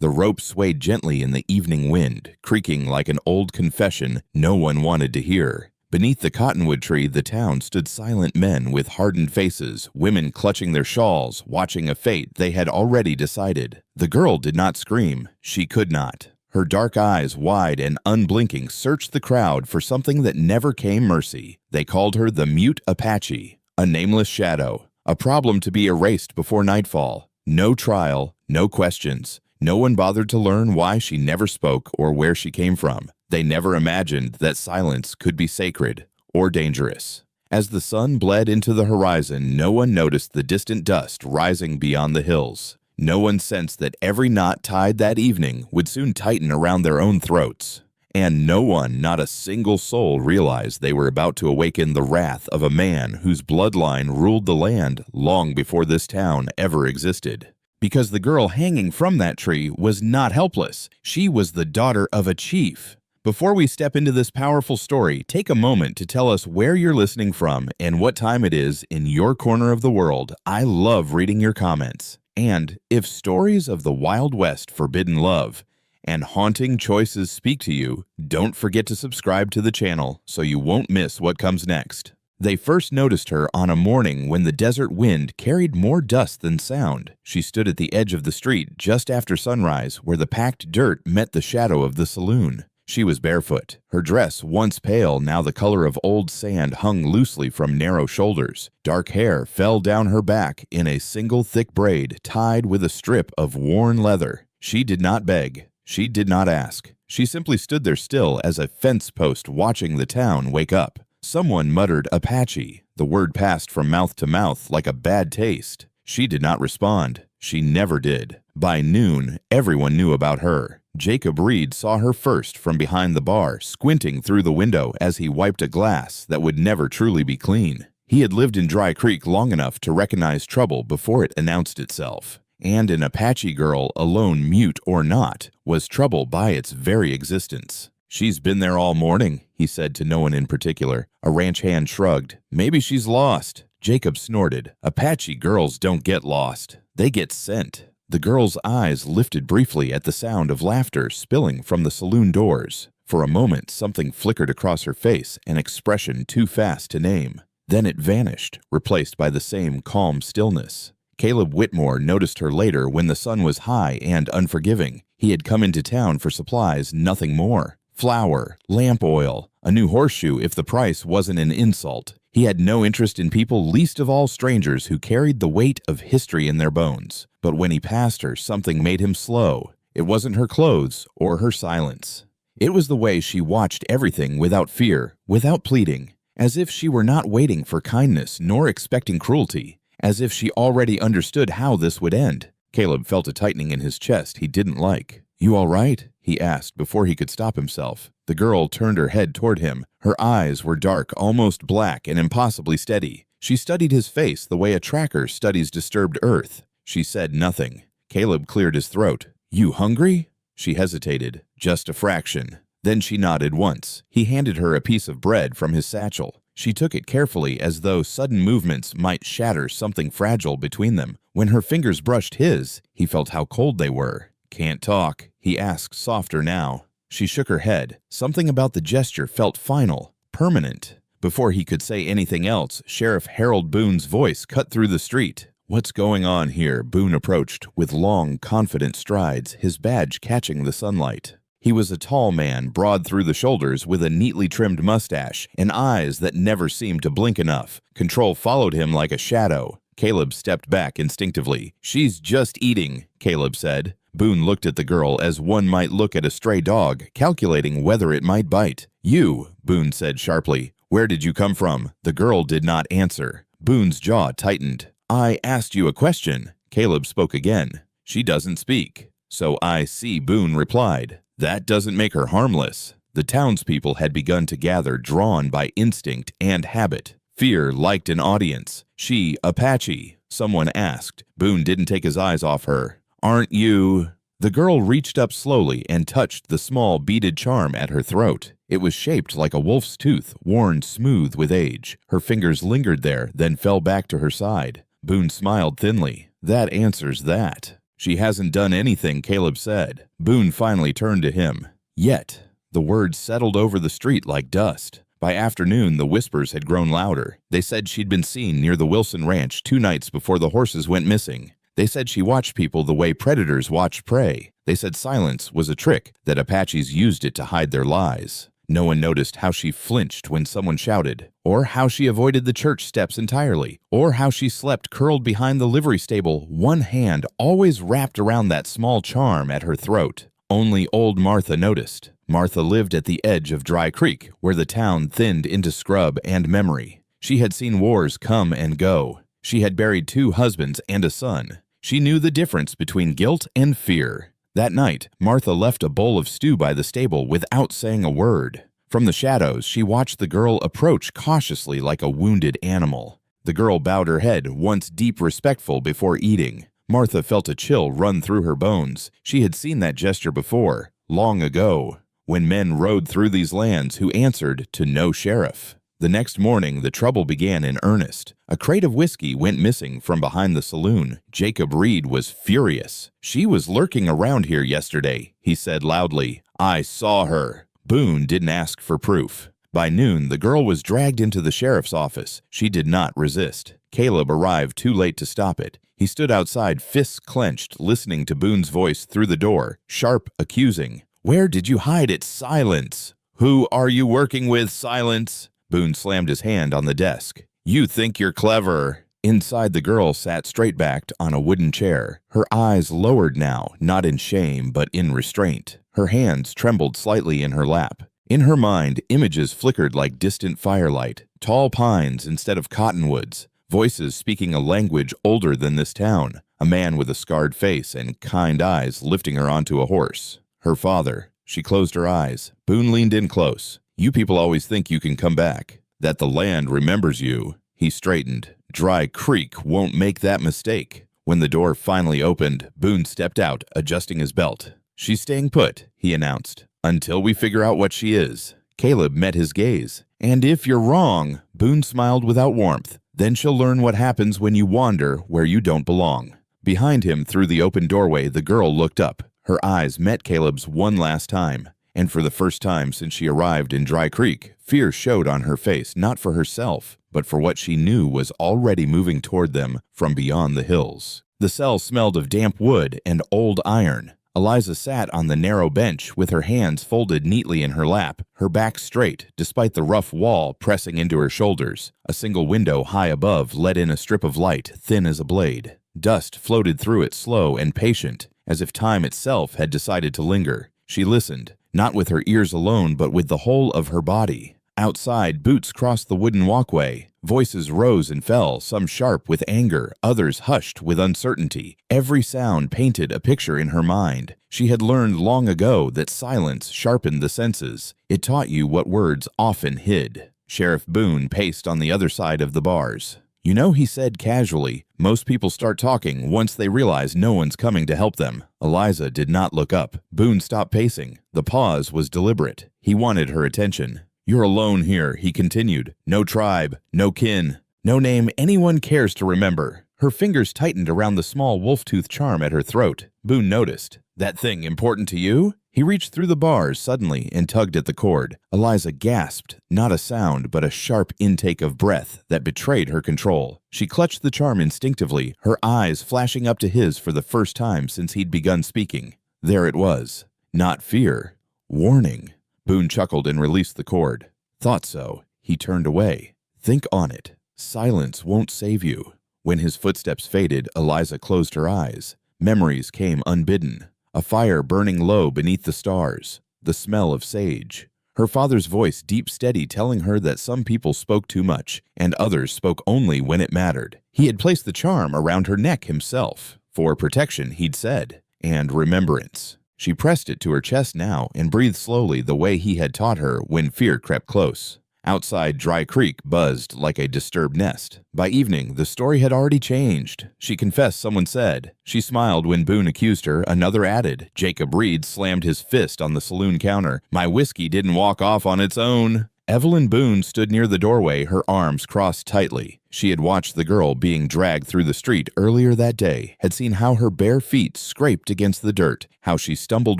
The rope swayed gently in the evening wind, creaking like an old confession no one wanted to hear. Beneath the cottonwood tree, the town stood silent men with hardened faces, women clutching their shawls, watching a fate they had already decided. The girl did not scream. She could not. Her dark eyes, wide and unblinking, searched the crowd for something that never came mercy. They called her the mute Apache, a nameless shadow, a problem to be erased before nightfall. No trial, no questions. No one bothered to learn why she never spoke or where she came from. They never imagined that silence could be sacred or dangerous. As the sun bled into the horizon, no one noticed the distant dust rising beyond the hills. No one sensed that every knot tied that evening would soon tighten around their own throats. And no one, not a single soul, realized they were about to awaken the wrath of a man whose bloodline ruled the land long before this town ever existed. Because the girl hanging from that tree was not helpless. She was the daughter of a chief. Before we step into this powerful story, take a moment to tell us where you're listening from and what time it is in your corner of the world. I love reading your comments. And if stories of the Wild West, forbidden love, and haunting choices speak to you, don't forget to subscribe to the channel so you won't miss what comes next. They first noticed her on a morning when the desert wind carried more dust than sound. She stood at the edge of the street just after sunrise, where the packed dirt met the shadow of the saloon. She was barefoot. Her dress, once pale, now the color of old sand, hung loosely from narrow shoulders. Dark hair fell down her back in a single thick braid tied with a strip of worn leather. She did not beg. She did not ask. She simply stood there still as a fence post watching the town wake up. Someone muttered Apache. The word passed from mouth to mouth like a bad taste. She did not respond. She never did. By noon, everyone knew about her. Jacob Reed saw her first from behind the bar, squinting through the window as he wiped a glass that would never truly be clean. He had lived in Dry Creek long enough to recognize trouble before it announced itself. And an Apache girl, alone, mute or not, was trouble by its very existence. "She's been there all morning," he said to no one in particular. A ranch hand shrugged. "Maybe she's lost." Jacob snorted. "Apache girls don't get lost. They get sent." The girl's eyes lifted briefly at the sound of laughter spilling from the saloon doors. For a moment, something flickered across her face, an expression too fast to name. Then it vanished, replaced by the same calm stillness. Caleb Whitmore noticed her later when the sun was high and unforgiving. He had come into town for supplies, nothing more. Flour, lamp oil, a new horseshoe if the price wasn't an insult. He had no interest in people, least of all strangers who carried the weight of history in their bones. But when he passed her, something made him slow. It wasn't her clothes or her silence. It was the way she watched everything without fear, without pleading, as if she were not waiting for kindness nor expecting cruelty, as if she already understood how this would end. Caleb felt a tightening in his chest he didn't like. "You all right?" he asked before he could stop himself. The girl turned her head toward him. Her eyes were dark, almost black, and impossibly steady. She studied his face the way a tracker studies disturbed earth. She said nothing. Caleb cleared his throat. "You hungry?" She hesitated, just a fraction. Then she nodded once. He handed her a piece of bread from his satchel. She took it carefully, as though sudden movements might shatter something fragile between them. When her fingers brushed his, he felt how cold they were. "Can't talk?" he asked, softer now. She shook her head. Something about the gesture felt final, permanent. Before he could say anything else, Sheriff Harold Boone's voice cut through the street. "What's going on here?" Boone approached with long, confident strides, his badge catching the sunlight. He was a tall man, broad through the shoulders, with a neatly trimmed mustache and eyes that never seemed to blink enough. Control followed him like a shadow. Caleb stepped back instinctively. "She's just eating," Caleb said. Boone looked at the girl as one might look at a stray dog, calculating whether it might bite. "You," Boone said sharply. "Where did you come from?" The girl did not answer. Boone's jaw tightened. "I asked you a question." Caleb spoke again. "She doesn't speak." "So I see," Boone replied. "That doesn't make her harmless." The townspeople had begun to gather, drawn by instinct and habit. Fear liked an audience. "She Apache?" someone asked. Boone didn't take his eyes off her. "Aren't you—" The girl reached up slowly and touched the small beaded charm at her throat. It was shaped like a wolf's tooth, worn smooth with age. Her fingers lingered there, then fell back to her side. Boone smiled thinly. "That answers that." "She hasn't done anything," Caleb said. Boone finally turned to him. "Yet." The words settled over the street like dust. By afternoon, the whispers had grown louder. They said she'd been seen near the Wilson Ranch 2 nights before the horses went missing. They said she watched people the way predators watch prey. They said silence was a trick, that Apaches used it to hide their lies. No one noticed how she flinched when someone shouted, or how she avoided the church steps entirely, or how she slept curled behind the livery stable, one hand always wrapped around that small charm at her throat. Only old Martha noticed. Martha lived at the edge of Dry Creek, where the town thinned into scrub and memory. She had seen wars come and go. She had buried 2 husbands and a son. She knew the difference between guilt and fear. That night, Martha left a bowl of stew by the stable without saying a word. From the shadows, she watched the girl approach cautiously like a wounded animal. The girl bowed her head, once deep respectful, before eating. Martha felt a chill run through her bones. She had seen that gesture before, long ago, when men rode through these lands who answered to no sheriff. The next morning, the trouble began in earnest. A crate of whiskey went missing from behind the saloon. Jacob Reed was furious. "She was lurking around here yesterday," he said loudly. "I saw her." Boone didn't ask for proof. By noon, the girl was dragged into the sheriff's office. She did not resist. Caleb arrived too late to stop it. He stood outside, fists clenched, listening to Boone's voice through the door, sharp, accusing. "Where did you hide it? Silence!" "Who are you working with? Silence!" Boone slammed his hand on the desk. "You think you're clever." Inside, the girl sat straight-backed on a wooden chair, her eyes lowered now, not in shame, but in restraint. Her hands trembled slightly in her lap. In her mind, images flickered like distant firelight, tall pines instead of cottonwoods, voices speaking a language older than this town, a man with a scarred face and kind eyes lifting her onto a horse. Her father. She closed her eyes. Boone leaned in close. "You people always think you can come back, that the land remembers you." He straightened. "Dry Creek won't make that mistake." When the door finally opened, Boone stepped out, adjusting his belt. "She's staying put," he announced, "until we figure out what she is." Caleb met his gaze. "And if you're wrong," Boone smiled without warmth, "then she'll learn what happens when you wander where you don't belong." Behind him, through the open doorway, the girl looked up. Her eyes met Caleb's one last time. And for the first time since she arrived in Dry Creek, fear showed on her face, not for herself, but for what she knew was already moving toward them from beyond the hills. The cell smelled of damp wood and old iron. Eliza sat on the narrow bench with her hands folded neatly in her lap, her back straight, despite the rough wall pressing into her shoulders. A single window high above let in a strip of light, thin as a blade. Dust floated through it, slow and patient, as if time itself had decided to linger. She listened. Not with her ears alone, but with the whole of her body. Outside, boots crossed the wooden walkway. Voices rose and fell, some sharp with anger, others hushed with uncertainty. Every sound painted a picture in her mind. She had learned long ago that silence sharpened the senses. It taught you what words often hid. Sheriff Boone paced on the other side of the bars. "You know," he said casually, "most people start talking once they realize no one's coming to help them." Eliza did not look up. Boone stopped pacing. The pause was deliberate. He wanted her attention. "You're alone here," he continued. "No tribe, no kin, no name anyone cares to remember." Her fingers tightened around the small wolf-tooth charm at her throat. Boone noticed. "That thing important to you?" He reached through the bars suddenly and tugged at the cord. Eliza gasped, not a sound, but a sharp intake of breath that betrayed her control. She clutched the charm instinctively, her eyes flashing up to his for the first time since he'd begun speaking. There it was. Not fear. Warning. Boone chuckled and released the cord. "Thought so." He turned away. "Think on it. Silence won't save you." When his footsteps faded, Eliza closed her eyes. Memories came unbidden. A fire burning low beneath the stars. The smell of sage. Her father's voice deep steady telling her that some people spoke too much, and others spoke only when it mattered. He had placed the charm around her neck himself. For protection, he'd said. And remembrance. She pressed it to her chest now and breathed slowly the way he had taught her when fear crept close. Outside, Dry Creek buzzed like a disturbed nest. By evening, the story had already changed. She confessed, someone said. She smiled when Boone accused her, another added. Jacob Reed slammed his fist on the saloon counter. "My whiskey didn't walk off on its own." Evelyn Boone stood near the doorway, her arms crossed tightly. She had watched the girl being dragged through the street earlier that day, had seen how her bare feet scraped against the dirt, how she stumbled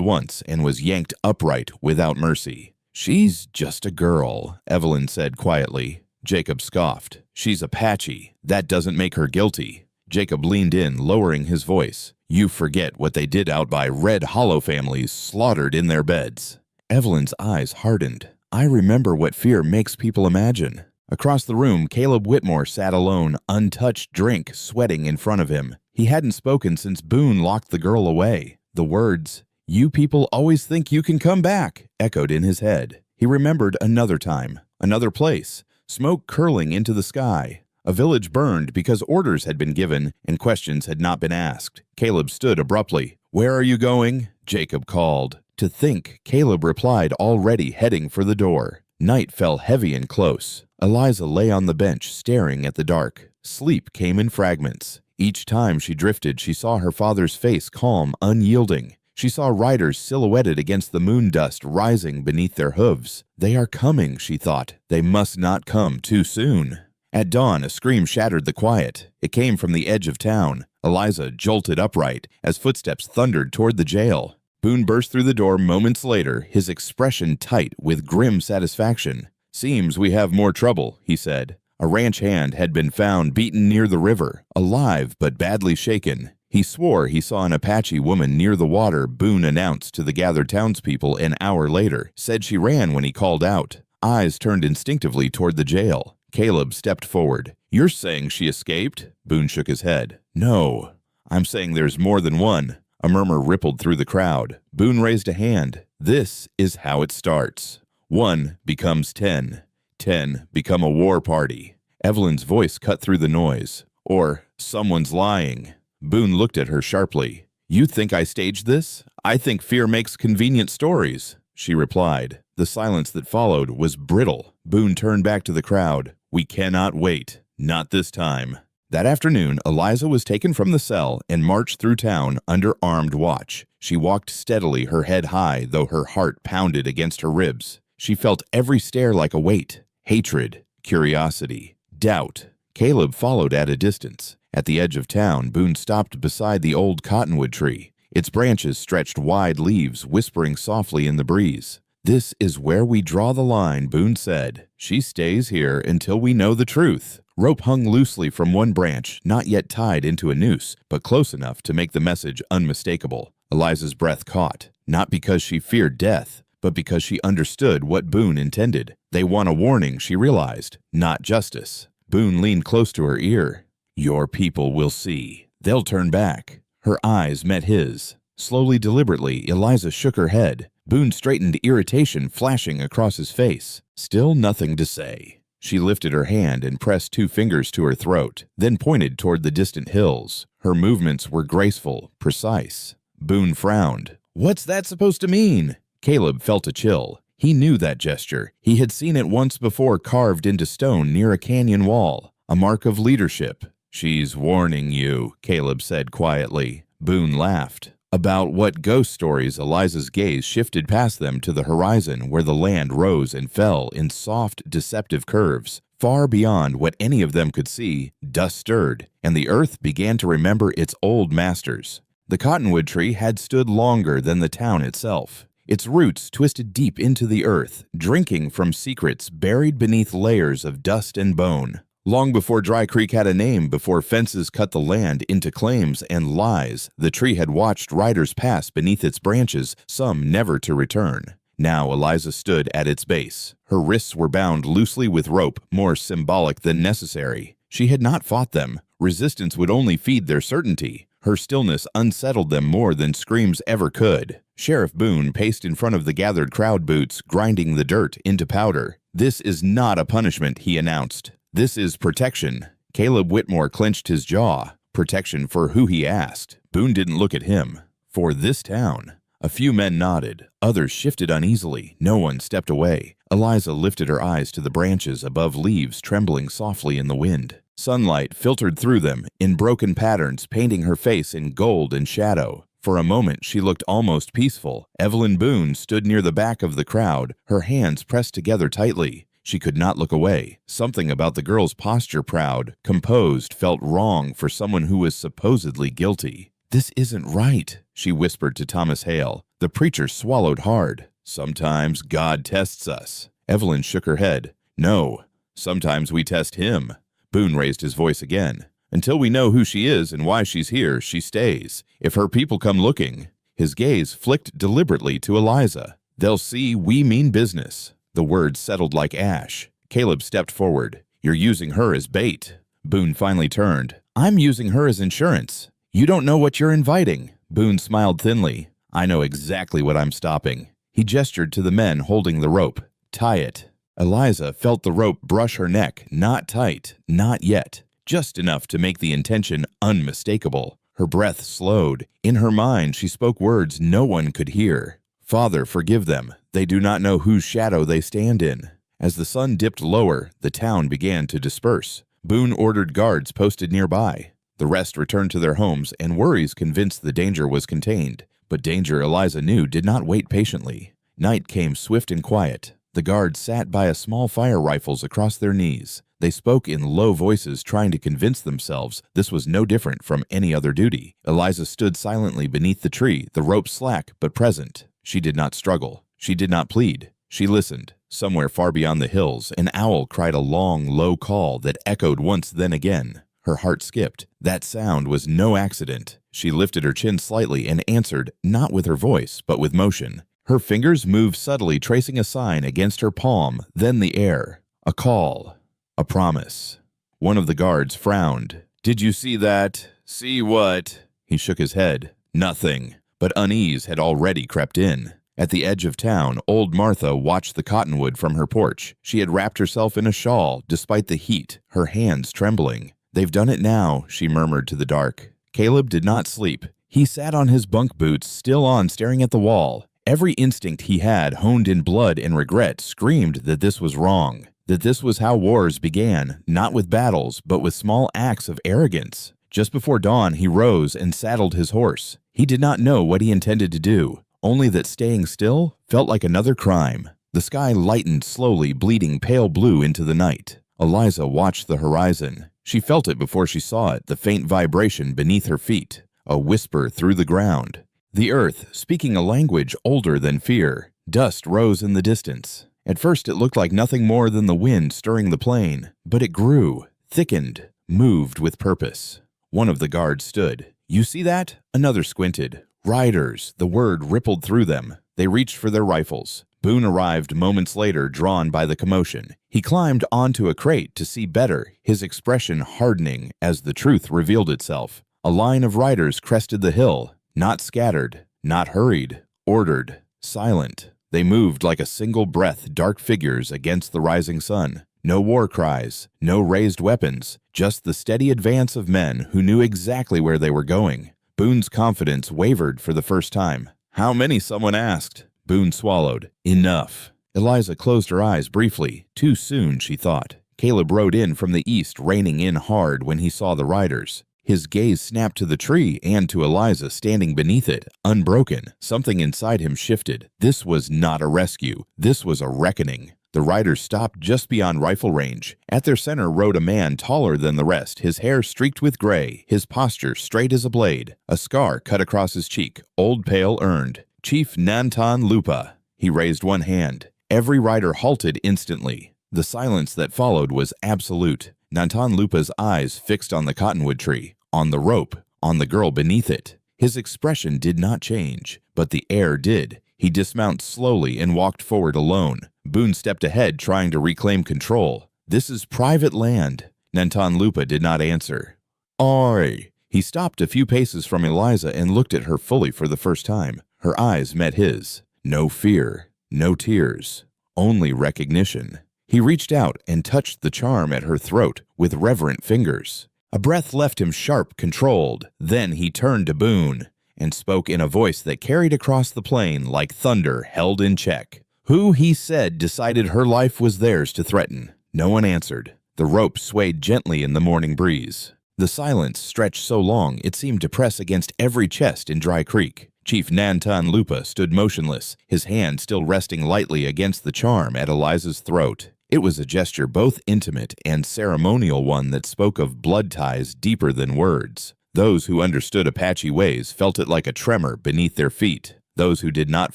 once and was yanked upright without mercy. "She's just a girl," Evelyn said quietly. Jacob scoffed. "She's Apache. That doesn't make her guilty." Jacob leaned in, lowering his voice. "You forget what they did out by Red Hollow families slaughtered in their beds." Evelyn's eyes hardened. "I remember what fear makes people imagine." Across the room, Caleb Whitmore sat alone, untouched drink sweating in front of him. He hadn't spoken since Boone locked the girl away. The words, "You people always think you can come back," echoed in his head. He remembered another time, another place, smoke curling into the sky. A village burned because orders had been given and questions had not been asked. Caleb stood abruptly. "Where are you going?" Jacob called. To think, Caleb replied, already heading for the door. Night fell heavy and close. Eliza lay on the bench, staring at the dark. Sleep came in fragments. Each time she drifted, she saw her father's face calm, unyielding. She saw riders silhouetted against the moon dust rising beneath their hooves. "They are coming," she thought. "They must not come too soon." At dawn, a scream shattered the quiet. It came from the edge of town. Eliza jolted upright as footsteps thundered toward the jail. Boone burst through the door moments later, his expression tight with grim satisfaction. "Seems we have more trouble," he said. A ranch hand had been found beaten near the river, alive but badly shaken. He swore he saw an Apache woman near the water, Boone announced to the gathered townspeople an hour later, said she ran when he called out. Eyes turned instinctively toward the jail. Caleb stepped forward. "You're saying she escaped?" Boone shook his head. "No, I'm saying there's more than one." A murmur rippled through the crowd. Boone raised a hand. "This is how it starts. 1 becomes 10. 10 become a war party." Evelyn's voice cut through the noise. "Or someone's lying." Boone looked at her sharply. "You think I staged this? I think fear makes convenient stories," she replied. The silence that followed was brittle. Boone turned back to the crowd. "We cannot wait. Not this time." That afternoon, Eliza was taken from the cell and marched through town under armed watch. She walked steadily, her head high, though her heart pounded against her ribs. She felt every stare like a weight. Hatred, curiosity, doubt. Caleb followed at a distance. At the edge of town, Boone stopped beside the old cottonwood tree. Its branches stretched wide leaves, whispering softly in the breeze. "This is where we draw the line," Boone said. "She stays here until we know the truth." Rope hung loosely from one branch, not yet tied into a noose, but close enough to make the message unmistakable. Eliza's breath caught, not because she feared death, but because she understood what Boone intended. They want a warning, she realized, not justice. Boone leaned close to her ear. "Your people will see. They'll turn back." Her eyes met his. Slowly, deliberately, Eliza shook her head. Boone straightened, irritation flashing across his face. Still nothing to say. She lifted her hand and pressed 2 fingers to her throat, then pointed toward the distant hills. Her movements were graceful, precise. Boone frowned. "What's that supposed to mean?" Caleb felt a chill. He knew that gesture. He had seen it once before carved into stone near a canyon wall. A mark of leadership. "She's warning you," Caleb said quietly. Boone laughed. About what ghost stories? Eliza's gaze shifted past them to the horizon where the land rose and fell in soft, deceptive curves. Far beyond what any of them could see, dust stirred, and the earth began to remember its old masters. The cottonwood tree had stood longer than the town itself. Its roots twisted deep into the earth, drinking from secrets buried beneath layers of dust and bone. Long before Dry Creek had a name, before fences cut the land into claims and lies, the tree had watched riders pass beneath its branches, some never to return. Now Eliza stood at its base. Her wrists were bound loosely with rope, more symbolic than necessary. She had not fought them. Resistance would only feed their certainty. Her stillness unsettled them more than screams ever could. Sheriff Boone paced in front of the gathered crowd, boots grinding the dirt into powder. "This is not a punishment," he announced. "This is protection." Caleb Whitmore clenched his jaw. Protection for who, he asked. Boone didn't look at him. "For this town." A few men nodded. Others shifted uneasily. No one stepped away. Eliza lifted her eyes to the branches above, leaves trembling softly in the wind. Sunlight filtered through them in broken patterns, painting her face in gold and shadow. For a moment, she looked almost peaceful. Evelyn Boone stood near the back of the crowd, her hands pressed together tightly. She could not look away. Something about the girl's posture, proud, composed, felt wrong for someone who was supposedly guilty. "This isn't right," she whispered to Thomas Hale. The preacher swallowed hard. "Sometimes God tests us." Evelyn shook her head. "No, sometimes we test him." Boone raised his voice again. "Until we know who she is and why she's here, she stays. If her people come looking—" His gaze flicked deliberately to Eliza. "They'll see we mean business." The words settled like ash. Caleb stepped forward. "You're using her as bait." Boone finally turned. "I'm using her as insurance. You don't know what you're inviting." Boone smiled thinly. "I know exactly what I'm stopping." He gestured to the men holding the rope. "Tie it." Eliza felt the rope brush her neck, not tight, not yet, just enough to make the intention unmistakable. Her breath slowed. In her mind, she spoke words no one could hear. "Father, forgive them. They do not know whose shadow they stand in." As the sun dipped lower, the town began to disperse. Boone ordered guards posted nearby. The rest returned to their homes, and worries convinced the danger was contained. But danger, Eliza knew, did not wait patiently. Night came swift and quiet. The guards sat by a small fire rifles across their knees. They spoke in low voices, trying to convince themselves this was no different from any other duty. Eliza stood silently beneath the tree, the rope slack but present. She did not struggle. She did not plead. She listened. Somewhere far beyond the hills, an owl cried a long, low call that echoed once then again. Her heart skipped. That sound was no accident. She lifted her chin slightly and answered, not with her voice, but with motion. Her fingers moved subtly, tracing a sign against her palm, then the air. A call. A promise. One of the guards frowned. "Did you see that?" "See what?" He shook his head. "Nothing." But unease had already crept in. At the edge of town, old Martha watched the cottonwood from her porch. She had wrapped herself in a shawl, despite the heat, her hands trembling. "They've done it now," she murmured to the dark. Caleb did not sleep. He sat on his bunk boots, still on, staring at the wall. Every instinct he had, honed in blood and regret, screamed that this was wrong. That this was how wars began, not with battles, but with small acts of arrogance. Just before dawn, he rose and saddled his horse. He did not know what he intended to do, only that staying still felt like another crime. The sky lightened slowly, bleeding pale blue into the night. Eliza watched the horizon. She felt it before she saw it, the faint vibration beneath her feet, a whisper through the ground. The earth, speaking a language older than fear. Dust rose in the distance. At first it looked like nothing more than the wind stirring the plain, but it grew, thickened, moved with purpose. One of the guards stood. "You see that?" Another squinted. "Riders," the word rippled through them. They reached for their rifles. Boone arrived moments later, drawn by the commotion. He climbed onto a crate to see better, his expression hardening as the truth revealed itself. A line of riders crested the hill, not scattered, not hurried, ordered, silent. They moved like a single breath, dark figures against the rising sun. No war cries, no raised weapons, just the steady advance of men who knew exactly where they were going. Boone's confidence wavered for the first time. "How many?" someone asked. Boone swallowed. "Enough." Eliza closed her eyes briefly. Too soon, she thought. Caleb rode in from the east, reining in hard when he saw the riders. His gaze snapped to the tree and to Eliza standing beneath it, unbroken. Something inside him shifted. This was not a rescue. This was a reckoning. The riders stopped just beyond rifle range. At their center rode a man taller than the rest, his hair streaked with gray, his posture straight as a blade. A scar cut across his cheek, old pale earned. "Chief Nantan Lupa." He raised one hand. Every rider halted instantly. The silence that followed was absolute. Nantan Lupa's eyes fixed on the cottonwood tree, on the rope, on the girl beneath it. His expression did not change, but the air did. He dismounted slowly and walked forward alone. Boone stepped ahead, trying to reclaim control. "This is private land." Nantan Lupa did not answer. "Aye." He stopped a few paces from Eliza and looked at her fully for the first time. Her eyes met his. No fear, no tears, only recognition. He reached out and touched the charm at her throat with reverent fingers. A breath left him sharp, controlled. Then he turned to Boone and spoke in a voice that carried across the plain like thunder held in check. Who, he said, decided her life was theirs to threaten? No one answered. The rope swayed gently in the morning breeze. The silence stretched so long it seemed to press against every chest in Dry Creek. Chief Nantan Lupa stood motionless, his hand still resting lightly against the charm at Eliza's throat. It was a gesture both intimate and ceremonial, one that spoke of blood ties deeper than words. Those who understood Apache ways felt it like a tremor beneath their feet. Those who did not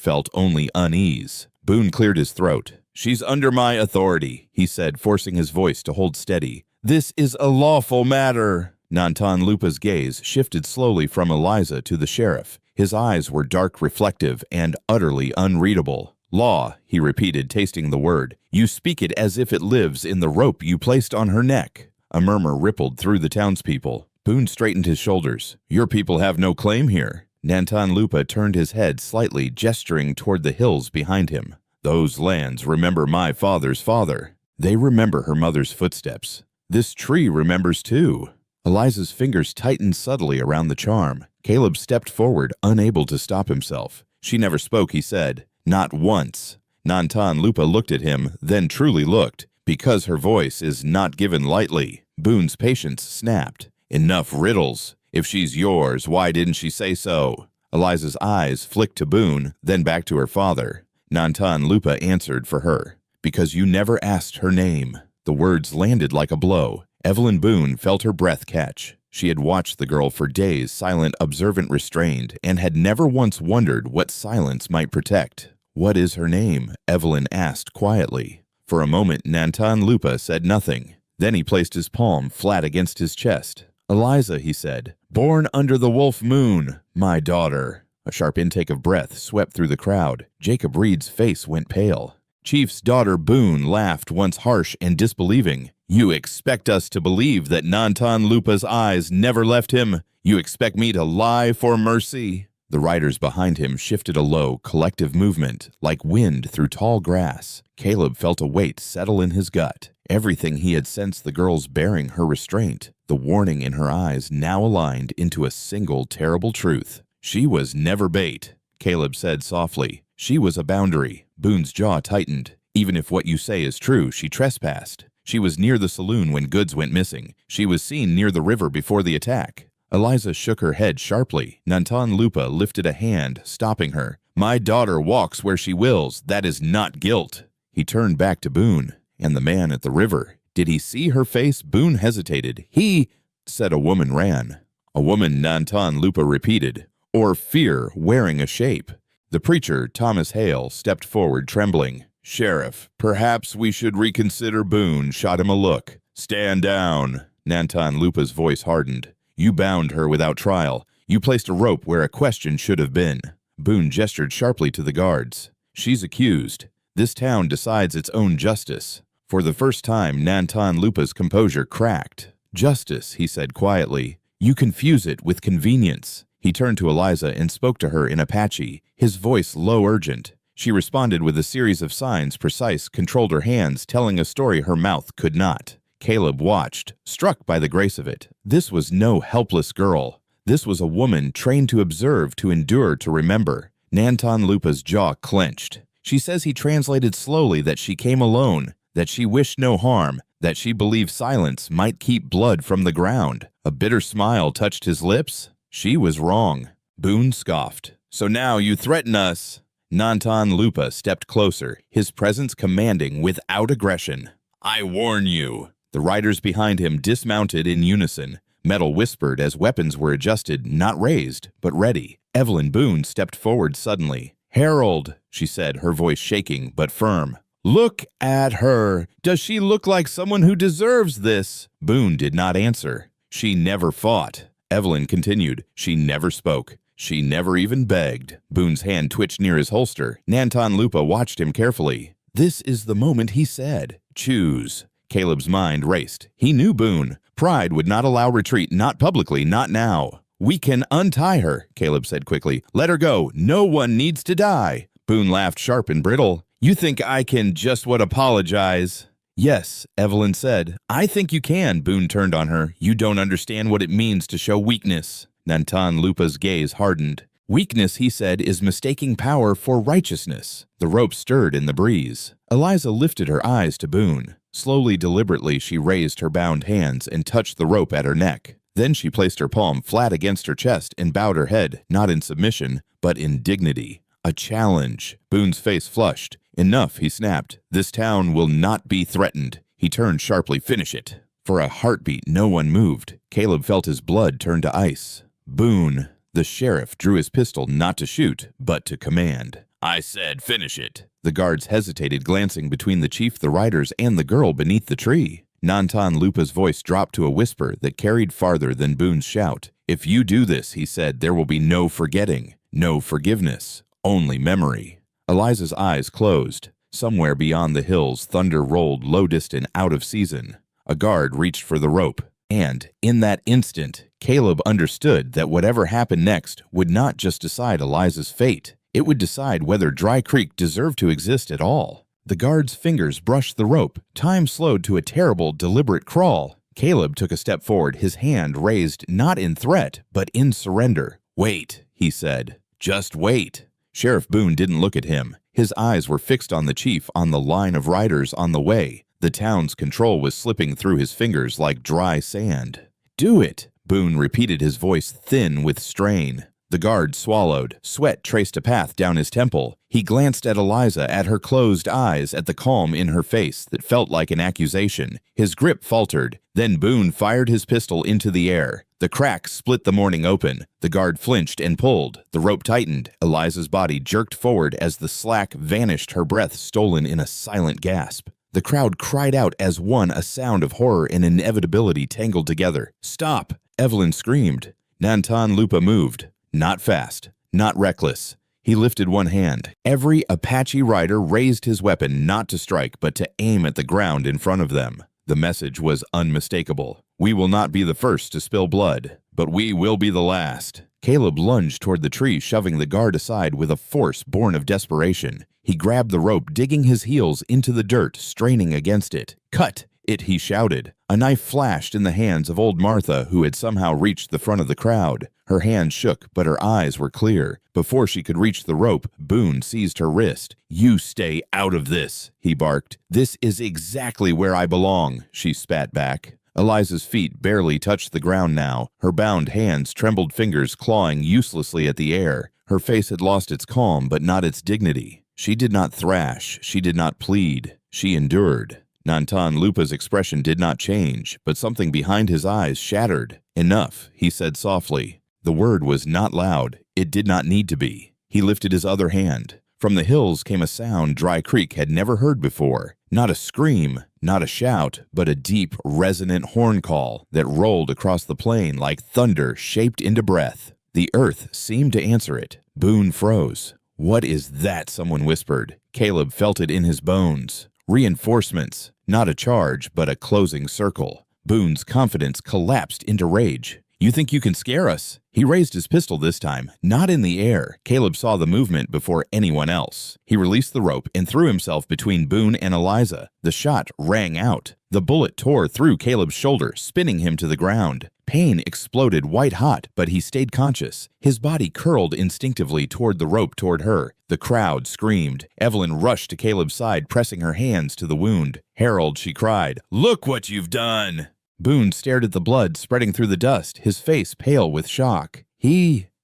felt only unease. Boone cleared his throat. "She's under my authority," he said, forcing his voice to hold steady. "This is a lawful matter." Nantan Lupa's gaze shifted slowly from Eliza to the sheriff. His eyes were dark, reflective, and utterly unreadable. "Law," he repeated, tasting the word. "You speak it as if it lives in the rope you placed on her neck." A murmur rippled through the townspeople. Boone straightened his shoulders. "Your people have no claim here." Nantan Lupa turned his head slightly, gesturing toward the hills behind him. "Those lands remember my father's father. They remember her mother's footsteps. This tree remembers too." Eliza's fingers tightened subtly around the charm. Caleb stepped forward, unable to stop himself. "She never spoke," he said. "Not once." Nantan Lupa looked at him, then truly looked. "Because her voice is not given lightly." Boone's patience snapped. "Enough riddles. If she's yours, why didn't she say so?" Eliza's eyes flicked to Boone, then back to her father. Nantan Lupa answered for her. "Because you never asked her name." The words landed like a blow. Evelyn Boone felt her breath catch. She had watched the girl for days, silent, observant, restrained, and had never once wondered what silence might protect. "What is her name?" Evelyn asked quietly. For a moment, Nantan Lupa said nothing. Then he placed his palm flat against his chest. "Eliza," he said, "born under the wolf moon, my daughter." A sharp intake of breath swept through the crowd. Jacob Reed's face went pale. Chief's daughter Boone laughed, once harsh and disbelieving. "You expect us to believe that Nantan Lupa's eyes never left him? You expect me to lie for mercy?" The riders behind him shifted a low, collective movement, like wind through tall grass. Caleb felt a weight settle in his gut. Everything he had sensed the girl's bearing her restraint, the warning in her eyes, now aligned into a single terrible truth. "She was never bait," Caleb said softly. "She was a boundary." Boone's jaw tightened. "Even if what you say is true, she trespassed. She was near the saloon when goods went missing. She was seen near the river before the attack." Eliza shook her head sharply. Nantan Lupa lifted a hand, stopping her. "My daughter walks where she wills. That is not guilt." He turned back to Boone. "And the man at the river. Did he see her face?" Boone hesitated. "He said a woman ran." "A woman," Nantan Lupa repeated. "Or fear wearing a shape." The preacher, Thomas Hale, stepped forward, trembling. "Sheriff, perhaps we should reconsider." Boone shot him a look. "Stand down." Nantan Lupa's voice hardened. "You bound her without trial. You placed a rope where a question should have been." Boone gestured sharply to the guards. "She's accused. This town decides its own justice." For the first time, Nantan Lupa's composure cracked. "Justice," he said quietly. "You confuse it with convenience." He turned to Eliza and spoke to her in Apache, his voice low, urgent. She responded with a series of signs, precise, controlled her hands, telling a story her mouth could not. Caleb watched, struck by the grace of it. This was no helpless girl. This was a woman trained to observe, to endure, to remember. Nantan Lupa's jaw clenched. "She says he translated slowly that she came alone, that she wished no harm, that she believed silence might keep blood from the ground." A bitter smile touched his lips. She was wrong. Boone scoffed. "So now you threaten us." Nantan Lupa stepped closer, his presence commanding without aggression. "I warn you." The riders behind him dismounted in unison. Metal whispered as weapons were adjusted, not raised, but ready. Evelyn Boone stepped forward suddenly. "Harold," she said, her voice shaking but firm. "Look at her. Does she look like someone who deserves this?" Boone did not answer. "She never fought." Evelyn continued. "She never spoke. She never even begged." Boone's hand twitched near his holster. Nantan Lupa watched him carefully. "This is the moment," he said. "Choose." Caleb's mind raced. He knew Boone. Pride would not allow retreat, not publicly, not now. "We can untie her," Caleb said quickly. "Let her go. No one needs to die." Boone laughed sharp and brittle. "You think I can just what apologize?" "Yes," Evelyn said. "I think you can." Boone turned on her. "You don't understand what it means to show weakness." Nantan Lupa's gaze hardened. "Weakness," he said, "is mistaking power for righteousness." The rope stirred in the breeze. Eliza lifted her eyes to Boone. Slowly, deliberately, she raised her bound hands and touched the rope at her neck. Then she placed her palm flat against her chest and bowed her head, not in submission, but in dignity. A challenge. Boone's face flushed. Enough, he snapped. This town will not be threatened. He turned sharply. Finish it. For a heartbeat, no one moved. Caleb felt his blood turn to ice. Boone. The sheriff drew his pistol not to shoot, but to command. I said finish it. The guards hesitated, glancing between the chief, the riders, and the girl beneath the tree. Nantan Lupa's voice dropped to a whisper that carried farther than Boone's shout. If you do this, he said, there will be no forgetting, no forgiveness, only memory. Eliza's eyes closed. Somewhere beyond the hills, thunder rolled low distant out of season. A guard reached for the rope, and, in that instant, Caleb understood that whatever happened next would not just decide Eliza's fate. It would decide whether Dry Creek deserved to exist at all. The guard's fingers brushed the rope. Time slowed to a terrible, deliberate crawl. Caleb took a step forward, his hand raised not in threat, but in surrender. Wait, he said. Just wait. Sheriff Boone didn't look at him. His eyes were fixed on the chief, on the line of riders on the way. The town's control was slipping through his fingers like dry sand. Do it, Boone repeated, his voice thin with strain. The guard swallowed. Sweat traced a path down his temple. He glanced at Eliza, at her closed eyes, at the calm in her face that felt like an accusation. His grip faltered. Then Boone fired his pistol into the air. The crack split the morning open. The guard flinched and pulled. The rope tightened. Eliza's body jerked forward as the slack vanished, her breath stolen in a silent gasp. The crowd cried out as one, a sound of horror and inevitability tangled together. Stop! Evelyn screamed. Nantan Lupa moved. Not fast, not reckless. He lifted one hand. Every Apache rider raised his weapon not to strike but to aim at the ground in front of them. The message was unmistakable. We will not be the first to spill blood, but we will be the last. Caleb lunged toward the tree, shoving the guard aside with a force born of desperation. He grabbed the rope, digging his heels into the dirt, straining against it. Cut! It, he shouted. A knife flashed in the hands of old Martha, who had somehow reached the front of the crowd. Her hands shook, but her eyes were clear. Before she could reach the rope, Boone seized her wrist. You stay out of this, he barked. This is exactly where I belong, she spat back. Eliza's feet barely touched the ground now. Her bound hands trembled, fingers clawing uselessly at the air. Her face had lost its calm, but not its dignity. She did not thrash. She did not plead. She endured. Nantan Lupa's expression did not change, but something behind his eyes shattered. Enough, he said softly. The word was not loud. It did not need to be. He lifted his other hand. From the hills came a sound Dry Creek had never heard before. Not a scream, not a shout, but a deep, resonant horn call that rolled across the plain like thunder shaped into breath. The earth seemed to answer it. Boone froze. What is that? Someone whispered. Caleb felt it in his bones. Reinforcements. Not a charge, but a closing circle. Boone's confidence collapsed into rage. You think you can scare us? He raised his pistol this time, not in the air. Caleb saw the movement before anyone else. He released the rope and threw himself between Boone and Eliza. The shot rang out. The bullet tore through Caleb's shoulder, spinning him to the ground. Pain exploded white hot, but he stayed conscious. His body curled instinctively toward the rope, toward her. The crowd screamed. Evelyn rushed to Caleb's side, pressing her hands to the wound. Harold, she cried, look what you've done! Boone stared at the blood spreading through the dust, his face pale with shock.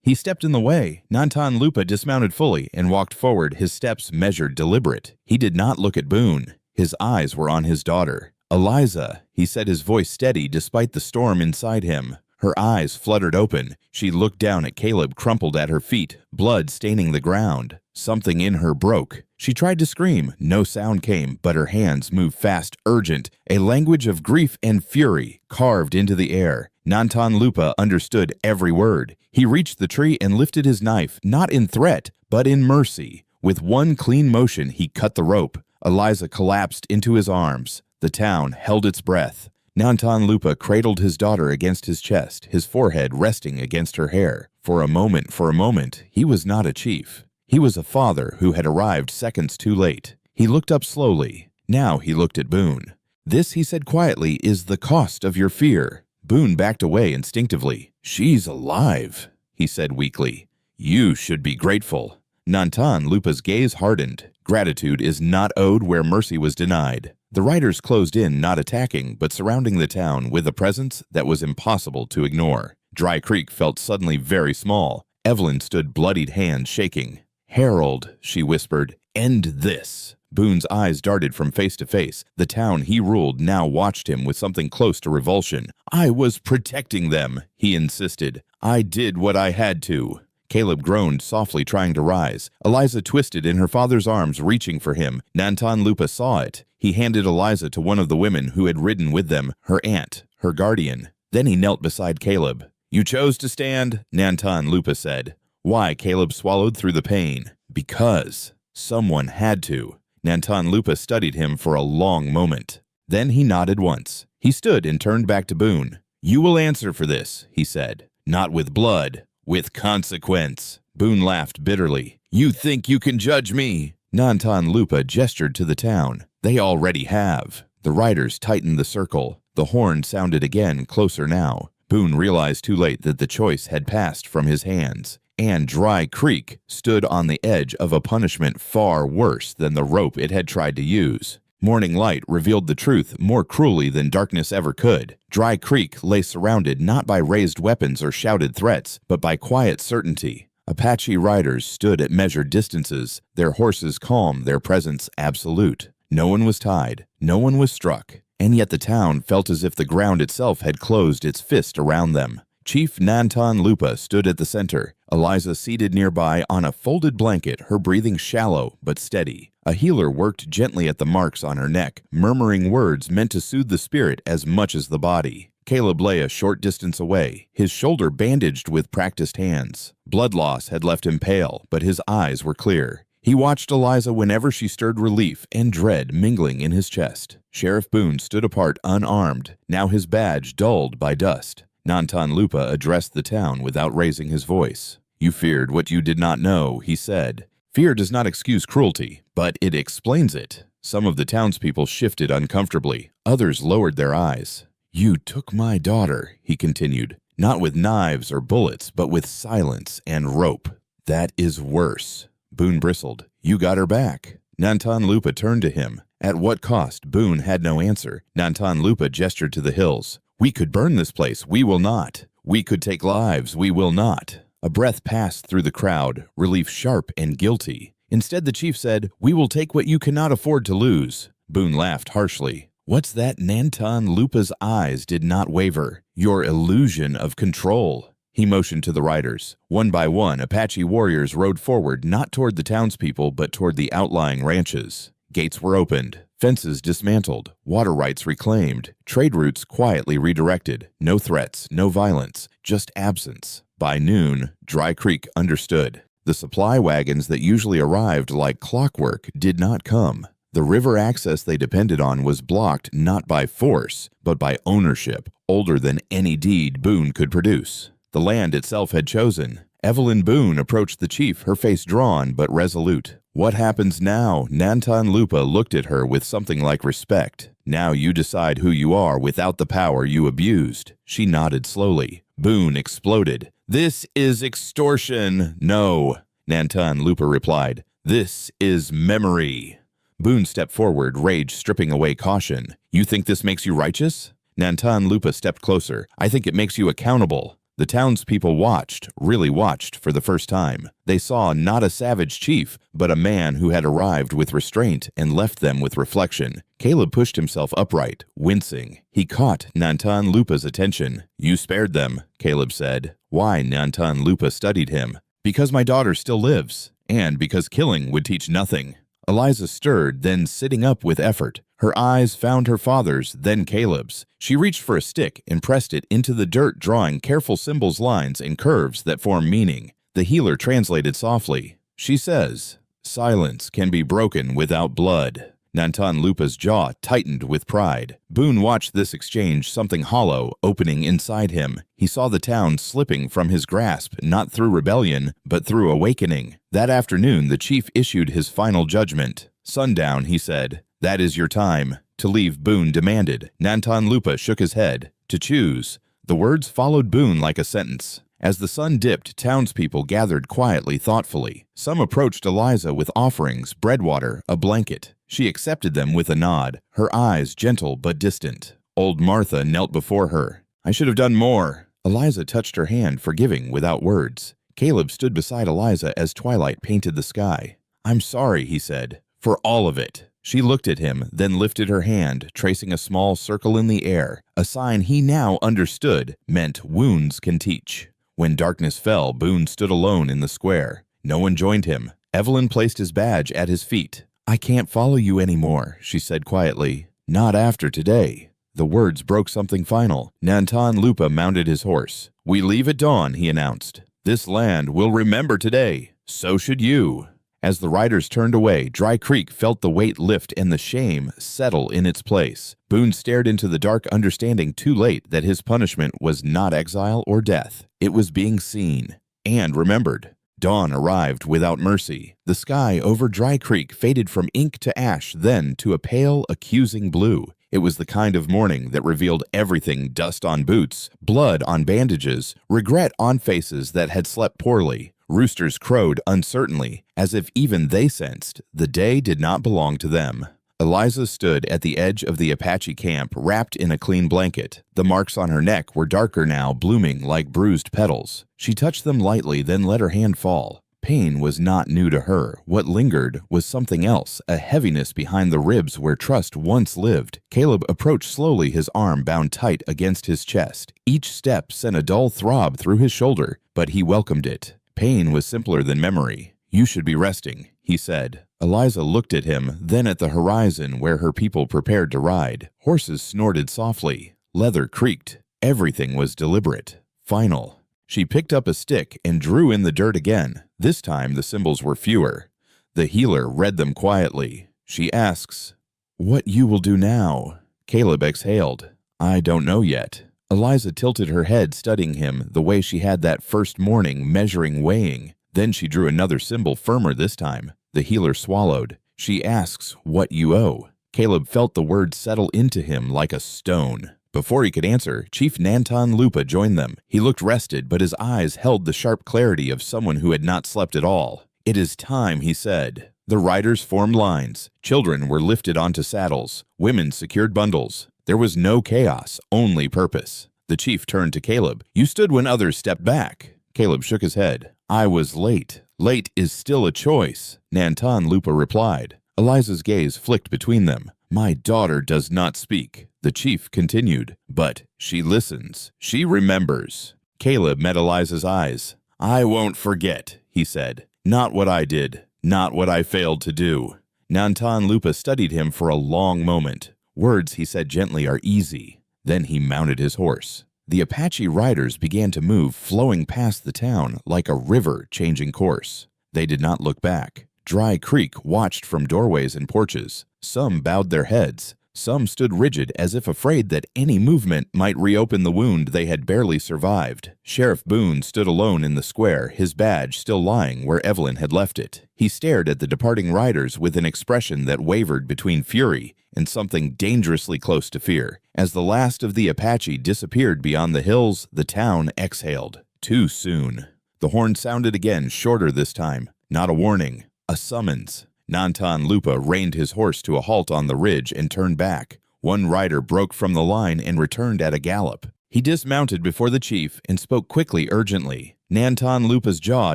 He stepped in the way. Nantan Lupa dismounted fully and walked forward, his steps measured, deliberate. He did not look at Boone. His eyes were on his daughter. Eliza, he said, his voice steady despite the storm inside him. Her eyes fluttered open. She looked down at Caleb, crumpled at her feet, blood staining the ground. Something in her broke. She tried to scream. No sound came, but her hands moved fast, urgent, a language of grief and fury carved into the air. Nantan Lupa understood every word. He reached the tree and lifted his knife, not in threat, but in mercy. With one clean motion, he cut the rope. Eliza collapsed into his arms. The town held its breath. Nantan Lupa cradled his daughter against his chest, his forehead resting against her hair. For a moment, he was not a chief. He was a father who had arrived seconds too late. He looked up slowly. Now he looked at Boone. This, he said quietly, is the cost of your fear. Boone backed away instinctively. She's alive, he said weakly. You should be grateful. Nantan Lupa's gaze hardened. Gratitude is not owed where mercy was denied. The riders closed in, not attacking, but surrounding the town with a presence that was impossible to ignore. Dry Creek felt suddenly very small. Evelyn stood, bloodied hands shaking. Harold, she whispered, end this. Boone's eyes darted from face to face. The town he ruled now watched him with something close to revulsion. "I was protecting them," he insisted. "I did what I had to." Caleb groaned softly, trying to rise. Eliza twisted in her father's arms, reaching for him. Nantan Lupa saw it. He handed Eliza to one of the women who had ridden with them, her aunt, her guardian. Then he knelt beside Caleb. "You chose to stand," Nantan Lupa said. Why? Caleb swallowed through the pain. Because someone had to. Nantan Lupa studied him for a long moment. Then he nodded once. He stood and turned back to Boone. "You will answer for this," he said. "Not with blood, with consequence." Boone laughed bitterly. "You think you can judge me?" Nantan Lupa gestured to the town. "They already have." The riders tightened the circle. The horn sounded again, closer now. Boone realized too late that the choice had passed from his hands, and Dry Creek stood on the edge of a punishment far worse than the rope it had tried to use. Morning light revealed the truth more cruelly than darkness ever could. Dry Creek lay surrounded not by raised weapons or shouted threats, but by quiet certainty. Apache riders stood at measured distances, their horses calm, their presence absolute. No one was tied, no one was struck, and yet the town felt as if the ground itself had closed its fist around them. Chief Nantan Lupa stood at the center, Eliza seated nearby on a folded blanket, her breathing shallow but steady. A healer worked gently at the marks on her neck, murmuring words meant to soothe the spirit as much as the body. Caleb lay a short distance away, his shoulder bandaged with practiced hands. Blood loss had left him pale, but his eyes were clear. He watched Eliza whenever she stirred, relief and dread mingling in his chest. Sheriff Boone stood apart unarmed, now his badge dulled by dust. Nantan Lupa addressed the town without raising his voice. "You feared what you did not know," he said. "Fear does not excuse cruelty, but it explains it." Some of the townspeople shifted uncomfortably. Others lowered their eyes. "You took my daughter," he continued, "not with knives or bullets, but with silence and rope. That is worse." Boone bristled. "You got her back." Nantan Lupa turned to him. At what cost? Boone had no answer. Nantan Lupa gestured to the hills. "We could burn this place. We will not. We could take lives. We will not." A breath passed through the crowd, relief sharp and guilty. Instead, the chief said, "We will take what you cannot afford to lose." Boone laughed harshly. "What's that?" Nantan Lupa's eyes did not waver. "Your illusion of control." He motioned to the riders. One by one, Apache warriors rode forward, not toward the townspeople, but toward the outlying ranches. Gates were opened, fences dismantled, water rights reclaimed, trade routes quietly redirected. No threats, no violence, just absence. By noon, Dry Creek understood. The supply wagons that usually arrived like clockwork did not come. The river access they depended on was blocked not by force, but by ownership, older than any deed Boone could produce. The land itself had chosen. Evelyn Boone approached the chief, her face drawn but resolute. "What happens now?" Nantan Lupa looked at her with something like respect. "Now you decide who you are without the power you abused." She nodded slowly. Boone exploded. "This is extortion." "No," Nantan Lupa replied. "This is memory." Boone stepped forward, rage stripping away caution. "You think this makes you righteous?" Nantan Lupa stepped closer. "I think it makes you accountable." The townspeople watched, really watched for the first time. They saw not a savage chief, but a man who had arrived with restraint and left them with reflection. Caleb pushed himself upright, wincing. He caught Nantan Lupa's attention. "You spared them," Caleb said. Why? Nantan Lupa studied him. "Because my daughter still lives, and because killing would teach nothing." Eliza stirred, then sitting up with effort. Her eyes found her father's, then Caleb's. She reached for a stick and pressed it into the dirt, drawing careful symbols, lines, and curves that form meaning. The healer translated softly. "She says, silence can be broken without blood." Nantan Lupa's jaw tightened with pride. Boone watched this exchange, something hollow opening inside him. He saw the town slipping from his grasp, not through rebellion, but through awakening. That afternoon, the chief issued his final judgment. "Sundown," he said. "That is your time." To leave, Boone demanded. Nantan Lupa shook his head. "To choose." The words followed Boone like a sentence. As the sun dipped, townspeople gathered quietly, thoughtfully. Some approached Eliza with offerings, breadwater, a blanket. She accepted them with a nod, her eyes gentle but distant. Old Martha knelt before her. "I should have done more." Eliza touched her hand, forgiving without words. Caleb stood beside Eliza as twilight painted the sky. "I'm sorry," he said. For all of it. She looked at him, then lifted her hand, tracing a small circle in the air, a sign he now understood meant wounds can teach. When darkness fell, Boone stood alone in the square. No one joined him. Evelyn placed his badge at his feet. "I can't follow you anymore," she said quietly. "Not after today." The words broke something final. Nantan Lupa mounted his horse. "We leave at dawn," he announced. "This land will remember today. So should you." As the riders turned away, Dry Creek felt the weight lift and the shame settle in its place. Boone stared into the dark, understanding too late that his punishment was not exile or death. It was being seen and remembered. Dawn arrived without mercy. The sky over Dry Creek faded from ink to ash, then to a pale, accusing blue. It was the kind of morning that revealed everything: dust on boots, blood on bandages, regret on faces that had slept poorly. Roosters crowed uncertainly, as if even they sensed the day did not belong to them. Eliza stood at the edge of the Apache camp, wrapped in a clean blanket. The marks on her neck were darker now, blooming like bruised petals. She touched them lightly, then let her hand fall. Pain was not new to her. What lingered was something else, a heaviness behind the ribs where trust once lived. Caleb approached slowly, his arm bound tight against his chest. Each step sent a dull throb through his shoulder, but he welcomed it. Pain was simpler than memory. "You should be resting," he said. Eliza looked at him, then at the horizon where her people prepared to ride. Horses snorted softly. Leather creaked. Everything was deliberate, final. She picked up a stick and drew in the dirt again. This time the symbols were fewer. The healer read them quietly. She asks, "What you will do now?" Caleb exhaled. "I don't know yet." Eliza tilted her head, studying him the way she had that first morning, measuring, weighing. Then she drew another symbol, firmer this time. The healer swallowed. She asks, "What you owe?" Caleb felt the word settle into him like a stone. Before he could answer, Chief Nantan Lupa joined them. He looked rested, but his eyes held the sharp clarity of someone who had not slept at all. "It is time," he said. The riders formed lines. Children were lifted onto saddles. Women secured bundles. There was no chaos, only purpose. The chief turned to Caleb. "You stood when others stepped back." Caleb shook his head. "I was late. Late is still a choice," Nantan Lupa replied. Eliza's gaze flicked between them. "My daughter does not speak," the chief continued, "but she listens. She remembers." Caleb met Eliza's eyes. "I won't forget," he said. "Not what I did, not what I failed to do." Nantan Lupa studied him for a long moment. "Words," he said gently, "are easy." Then he mounted his horse. The Apache riders began to move, flowing past the town like a river changing course. They did not look back. Dry Creek watched from doorways and porches. Some bowed their heads. Some stood rigid, as if afraid that any movement might reopen the wound they had barely survived. Sheriff Boone stood alone in the square, his badge still lying where Evelyn had left it. He stared at the departing riders with an expression that wavered between fury and something dangerously close to fear. As the last of the Apache disappeared beyond the hills, the town exhaled. Too soon. The horn sounded again, shorter this time. Not a warning, a summons. Nantan Lupa reined his horse to a halt on the ridge and turned back. One rider broke from the line and returned at a gallop. He dismounted before the chief and spoke quickly, urgently. Nantan Lupa's jaw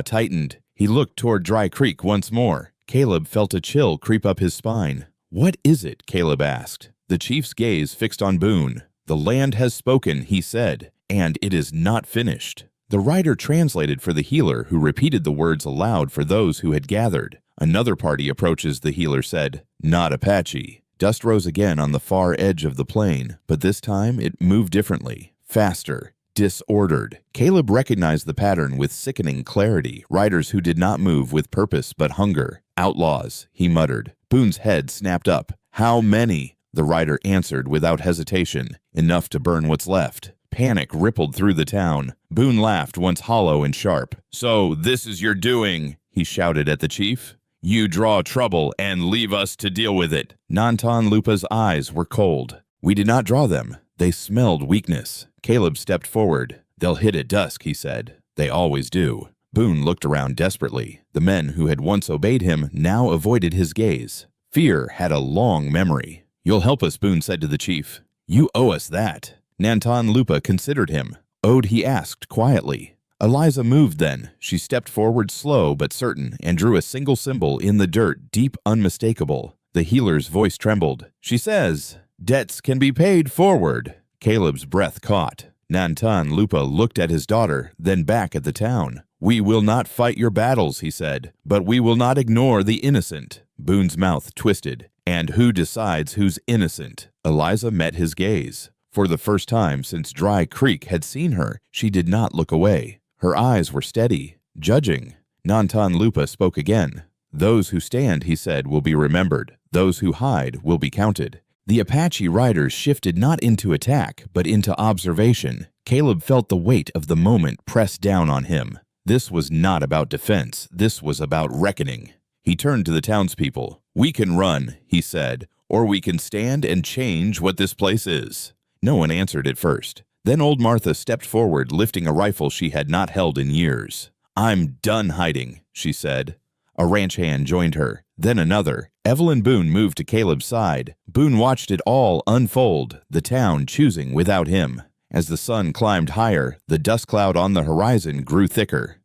tightened. He looked toward Dry Creek once more. Caleb felt a chill creep up his spine. "What is it?" Caleb asked. The chief's gaze fixed on Boone. "The land has spoken," he said, "and it is not finished." The rider translated for the healer, who repeated the words aloud for those who had gathered. "Another party approaches," the healer said. "Not Apache." Dust rose again on the far edge of the plain, but this time it moved differently, faster, disordered. Caleb recognized the pattern with sickening clarity. Riders who did not move with purpose but hunger. "Outlaws," he muttered. Boone's head snapped up. "How many?" The rider answered without hesitation. "Enough to burn what's left." Panic rippled through the town. Boone laughed, once hollow and sharp. "So this is your doing," he shouted at the chief. "You draw trouble and leave us to deal with it." Nantan Lupa's eyes were cold. "We did not draw them. They smelled weakness." Caleb stepped forward. "They'll hit at dusk," he said. "They always do." Boone looked around desperately. The men who had once obeyed him now avoided his gaze. Fear had a long memory. "You'll help us," Boone said to the chief. "You owe us that." Nantan Lupa considered him. "Owed?" he asked quietly. Eliza moved then. She stepped forward slow but certain and drew a single symbol in the dirt, deep, unmistakable. The healer's voice trembled. She says, "Debts can be paid forward." Caleb's breath caught. Nantan Lupa looked at his daughter, then back at the town. "We will not fight your battles," he said, "but we will not ignore the innocent." Boone's mouth twisted. "And who decides who's innocent?" Eliza met his gaze. For the first time since Dry Creek had seen her, she did not look away. Her eyes were steady, judging. Nantan Lupa spoke again. "Those who stand," he said, "will be remembered. Those who hide will be counted." The Apache riders shifted not into attack, but into observation. Caleb felt the weight of the moment press down on him. This was not about defense. This was about reckoning. He turned to the townspeople. "We can run," he said, "or we can stand and change what this place is." No one answered at first. Then old Martha stepped forward, lifting a rifle she had not held in years. "I'm done hiding," she said. A ranch hand joined her, then another. Evelyn Boone moved to Caleb's side. Boone watched it all unfold, the town choosing without him. As the sun climbed higher, the dust cloud on the horizon grew thicker.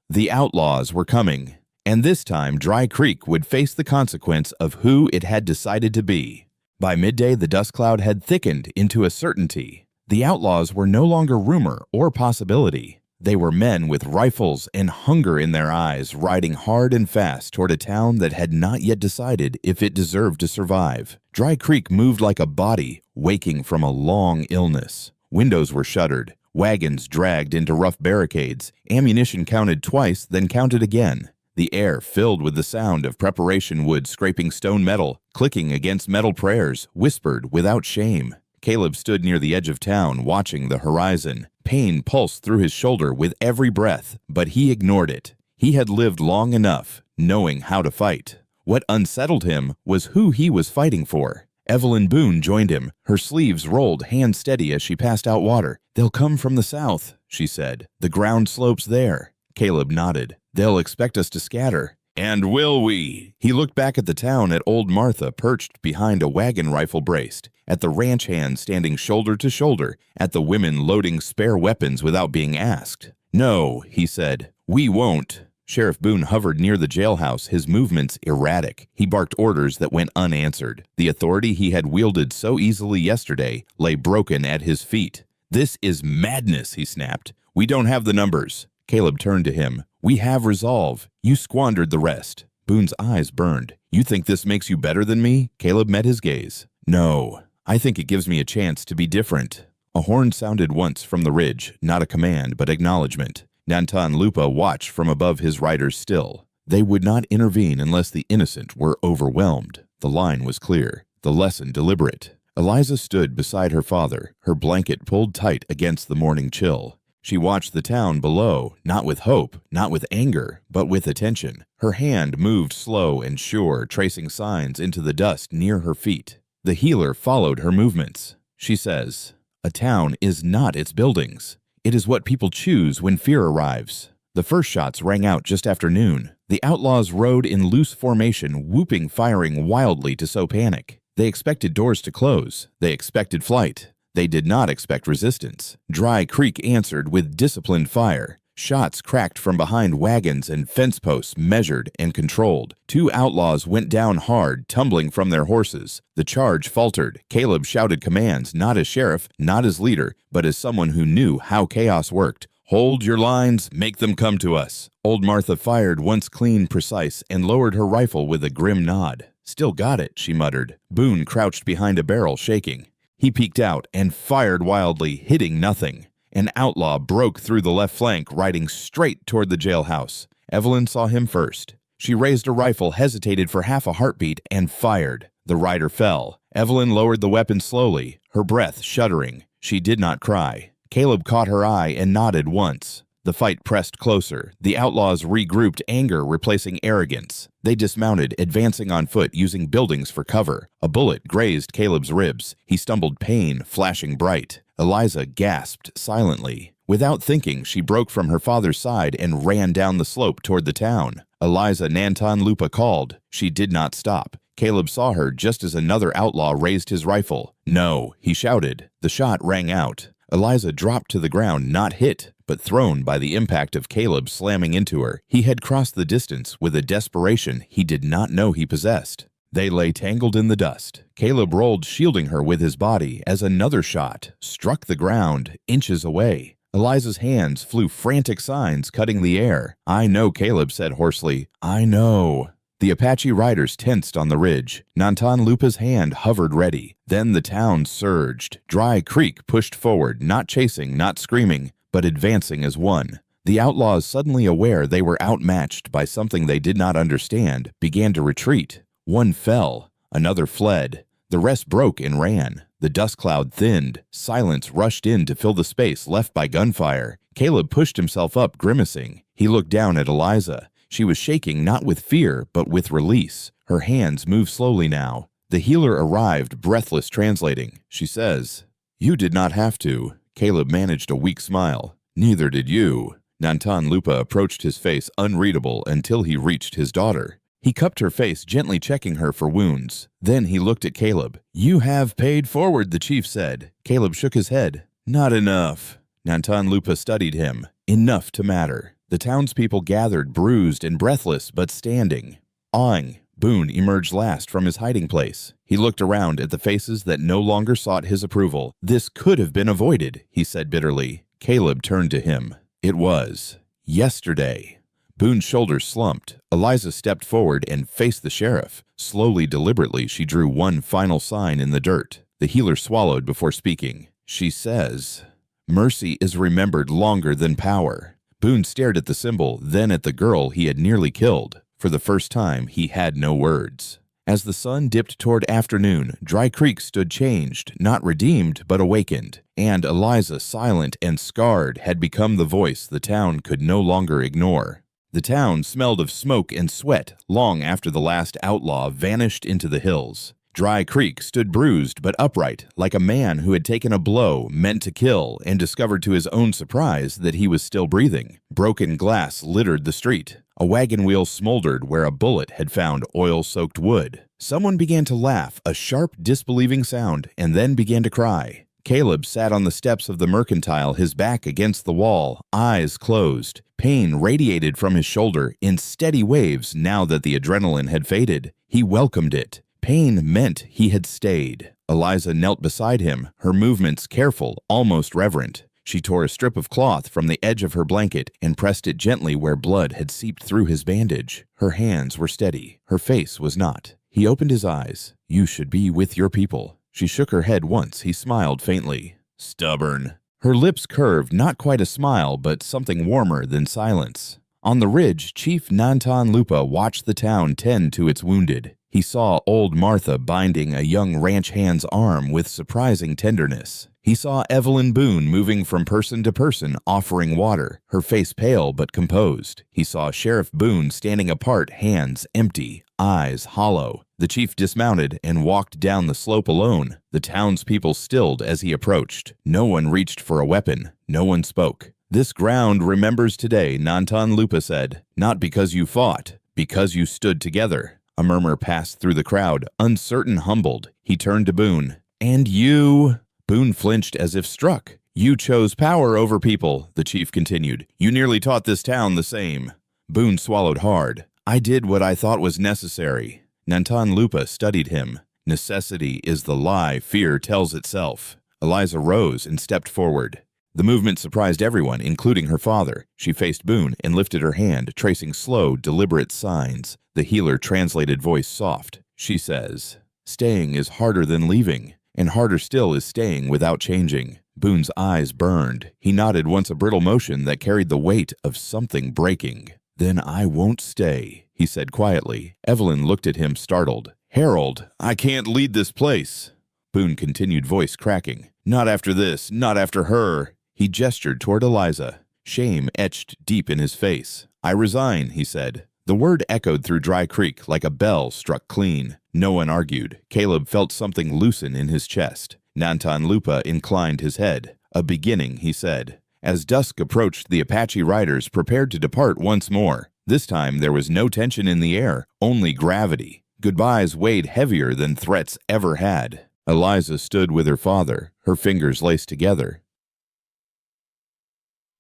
The outlaws were coming, and this time Dry Creek would face the consequence of who it had decided to be. By midday, the dust cloud had thickened into a certainty. The outlaws were no longer rumor or possibility. They were men with rifles and hunger in their eyes, riding hard and fast toward a town that had not yet decided if it deserved to survive. Dry Creek moved like a body, waking from a long illness. Windows were shuttered, wagons dragged into rough barricades, ammunition counted twice, then counted again. The air filled with the sound of preparation wood scraping stone metal, clicking against metal prayers, whispered without shame. Caleb stood near the edge of town, watching the horizon. Pain pulsed through his shoulder with every breath, but he ignored it. He had lived long enough, knowing how to fight. What unsettled him was who he was fighting for. Evelyn Boone joined him, her sleeves rolled, hands steady as she passed out water. "They'll come from the south," she said. "The ground slopes there." Caleb nodded. "They'll expect us to scatter." "And will we?" He looked back at the town, at old Martha perched behind a wagon rifle braced, at the ranch hands standing shoulder to shoulder, at the women loading spare weapons without being asked. "No," he said, "we won't." Sheriff Boone hovered near the jailhouse, his movements erratic. He barked orders that went unanswered. The authority he had wielded so easily yesterday lay broken at his feet. "This is madness," he snapped. "We don't have the numbers." Caleb turned to him. "We have resolve. You squandered the rest." Boone's eyes burned. "You think this makes you better than me?" Caleb met his gaze. "No, I think it gives me a chance to be different." A horn sounded once from the ridge, not a command, but acknowledgement. Nantan Lupa watched from above his riders still. They would not intervene unless the innocent were overwhelmed. The line was clear, the lesson deliberate. Eliza stood beside her father, her blanket pulled tight against the morning chill. She watched the town below, not with hope, not with anger, but with attention. Her hand moved slow and sure, tracing signs into the dust near her feet. The healer followed her movements. She says, "A town is not its buildings. It is what people choose when fear arrives." The first shots rang out just after noon. The outlaws rode in loose formation, whooping, firing wildly to sow panic. They expected doors to close. They expected flight. They did not expect resistance. Dry Creek answered with disciplined fire. Shots cracked from behind wagons and fence posts, measured and controlled. Two outlaws went down hard, tumbling from their horses. The charge faltered. Caleb shouted commands, not as sheriff, not as leader, but as someone who knew how chaos worked. "Hold your lines, make them come to us." Old Martha fired once clean, precise, and lowered her rifle with a grim nod. "Still got it," she muttered. Boone crouched behind a barrel, shaking. He peeked out and fired wildly, hitting nothing. An outlaw broke through the left flank, riding straight toward the jailhouse. Evelyn saw him first. She raised a rifle, hesitated for half a heartbeat, and fired. The rider fell. Evelyn lowered the weapon slowly, her breath shuddering. She did not cry. Caleb caught her eye and nodded once. The fight pressed closer. The outlaws regrouped, anger replacing arrogance. They dismounted, advancing on foot, using buildings for cover. A bullet grazed Caleb's ribs. He stumbled, pain flashing bright. Eliza gasped silently. Without thinking, she broke from her father's side and ran down the slope toward the town. Eliza, Nantan Lupa called. She did not stop. Caleb saw her just as another outlaw raised his rifle. "No," he shouted. The shot rang out. Eliza dropped to the ground, not hit, but thrown by the impact of Caleb slamming into her. He had crossed the distance with a desperation he did not know he possessed. They lay tangled in the dust. Caleb rolled, shielding her with his body, as another shot struck the ground inches away. Eliza's hands flew frantic signs, cutting the air. "I know," Caleb said hoarsely. "I know." The Apache riders tensed on the ridge. Nantan Lupa's hand hovered ready. Then the town surged. Dry Creek pushed forward, not chasing, not screaming, but advancing as one. The outlaws, suddenly aware they were outmatched by something they did not understand, began to retreat. One fell, another fled. The rest broke and ran. The dust cloud thinned. Silence rushed in to fill the space left by gunfire. Caleb pushed himself up, grimacing. He looked down at Eliza. She was shaking not with fear, but with release. Her hands moved slowly now. The healer arrived, breathless, translating. She says, "You did not have to." Caleb managed a weak smile. "Neither did you." Nantan Lupa approached his face unreadable until he reached his daughter. He cupped her face, gently checking her for wounds. Then he looked at Caleb. "You have paid forward," the chief said. Caleb shook his head. "Not enough." Nantan Lupa studied him. Enough to matter. The townspeople gathered, bruised and breathless, but standing. Awing, Boone emerged last from his hiding place. He looked around at the faces that no longer sought his approval. "This could have been avoided," he said bitterly. Caleb turned to him. "It was. Yesterday." Boone's shoulders slumped. Eliza stepped forward and faced the sheriff. Slowly, deliberately, she drew one final sign in the dirt. The healer swallowed before speaking. She says, "Mercy is remembered longer than power." Boone stared at the symbol, then at the girl he had nearly killed. For the first time, he had no words. As the sun dipped toward afternoon, Dry Creek stood changed, not redeemed, but awakened. And Eliza, silent and scarred, had become the voice the town could no longer ignore. The town smelled of smoke and sweat long after the last outlaw vanished into the hills. Dry Creek stood bruised but upright, like a man who had taken a blow meant to kill and discovered to his own surprise that he was still breathing. Broken glass littered the street. A wagon wheel smoldered where a bullet had found oil-soaked wood. Someone began to laugh, a sharp, disbelieving sound, and then began to cry. Caleb sat on the steps of the mercantile, his back against the wall, eyes closed. Pain radiated from his shoulder in steady waves now that the adrenaline had faded. He welcomed it. Pain meant he had stayed. Eliza knelt beside him, her movements careful, almost reverent. She tore a strip of cloth from the edge of her blanket and pressed it gently where blood had seeped through his bandage. Her hands were steady. Her face was not. He opened his eyes. "You should be with your people." She shook her head once. He smiled faintly. "Stubborn." Her lips curved, not quite a smile, but something warmer than silence. On the ridge, Chief Nantan Lupa watched the town tend to its wounded. He saw old Martha binding a young ranch hand's arm with surprising tenderness. He saw Evelyn Boone moving from person to person, offering water, her face pale but composed. He saw Sheriff Boone standing apart, hands empty, eyes hollow. The chief dismounted and walked down the slope alone. The townspeople stilled as he approached. No one reached for a weapon. No one spoke. "This ground remembers today," Nantan Lupa said. "Not because you fought, because you stood together." A murmur passed through the crowd, uncertain, humbled. He turned to Boone. "And you?" Boone flinched as if struck. "You chose power over people," the chief continued. "You nearly taught this town the same." Boone swallowed hard. "I did what I thought was necessary." Nantan Lupa studied him. "Necessity is the lie fear tells itself." Eliza rose and stepped forward. The movement surprised everyone, including her father. She faced Boone and lifted her hand, tracing slow, deliberate signs. The healer translated voice soft. She says, "Staying is harder than leaving, and harder still is staying without changing." Boone's eyes burned. He nodded once, a brittle motion that carried the weight of something breaking. "Then I won't stay," he said quietly. Evelyn looked at him, startled. "Harold, I can't lead this place." Boone continued, voice cracking. "Not after this, not after her." He gestured toward Eliza. Shame etched deep in his face. "I resign," he said. The word echoed through Dry Creek like a bell struck clean. No one argued. Caleb felt something loosen in his chest. Nantan Lupa inclined his head. "A beginning," he said. As dusk approached, the Apache riders prepared to depart once more. This time there was no tension in the air, only gravity. Goodbyes weighed heavier than threats ever had. Eliza stood with her father, her fingers laced together.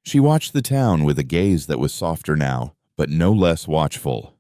She watched the town with a gaze that was softer now, but no less watchful.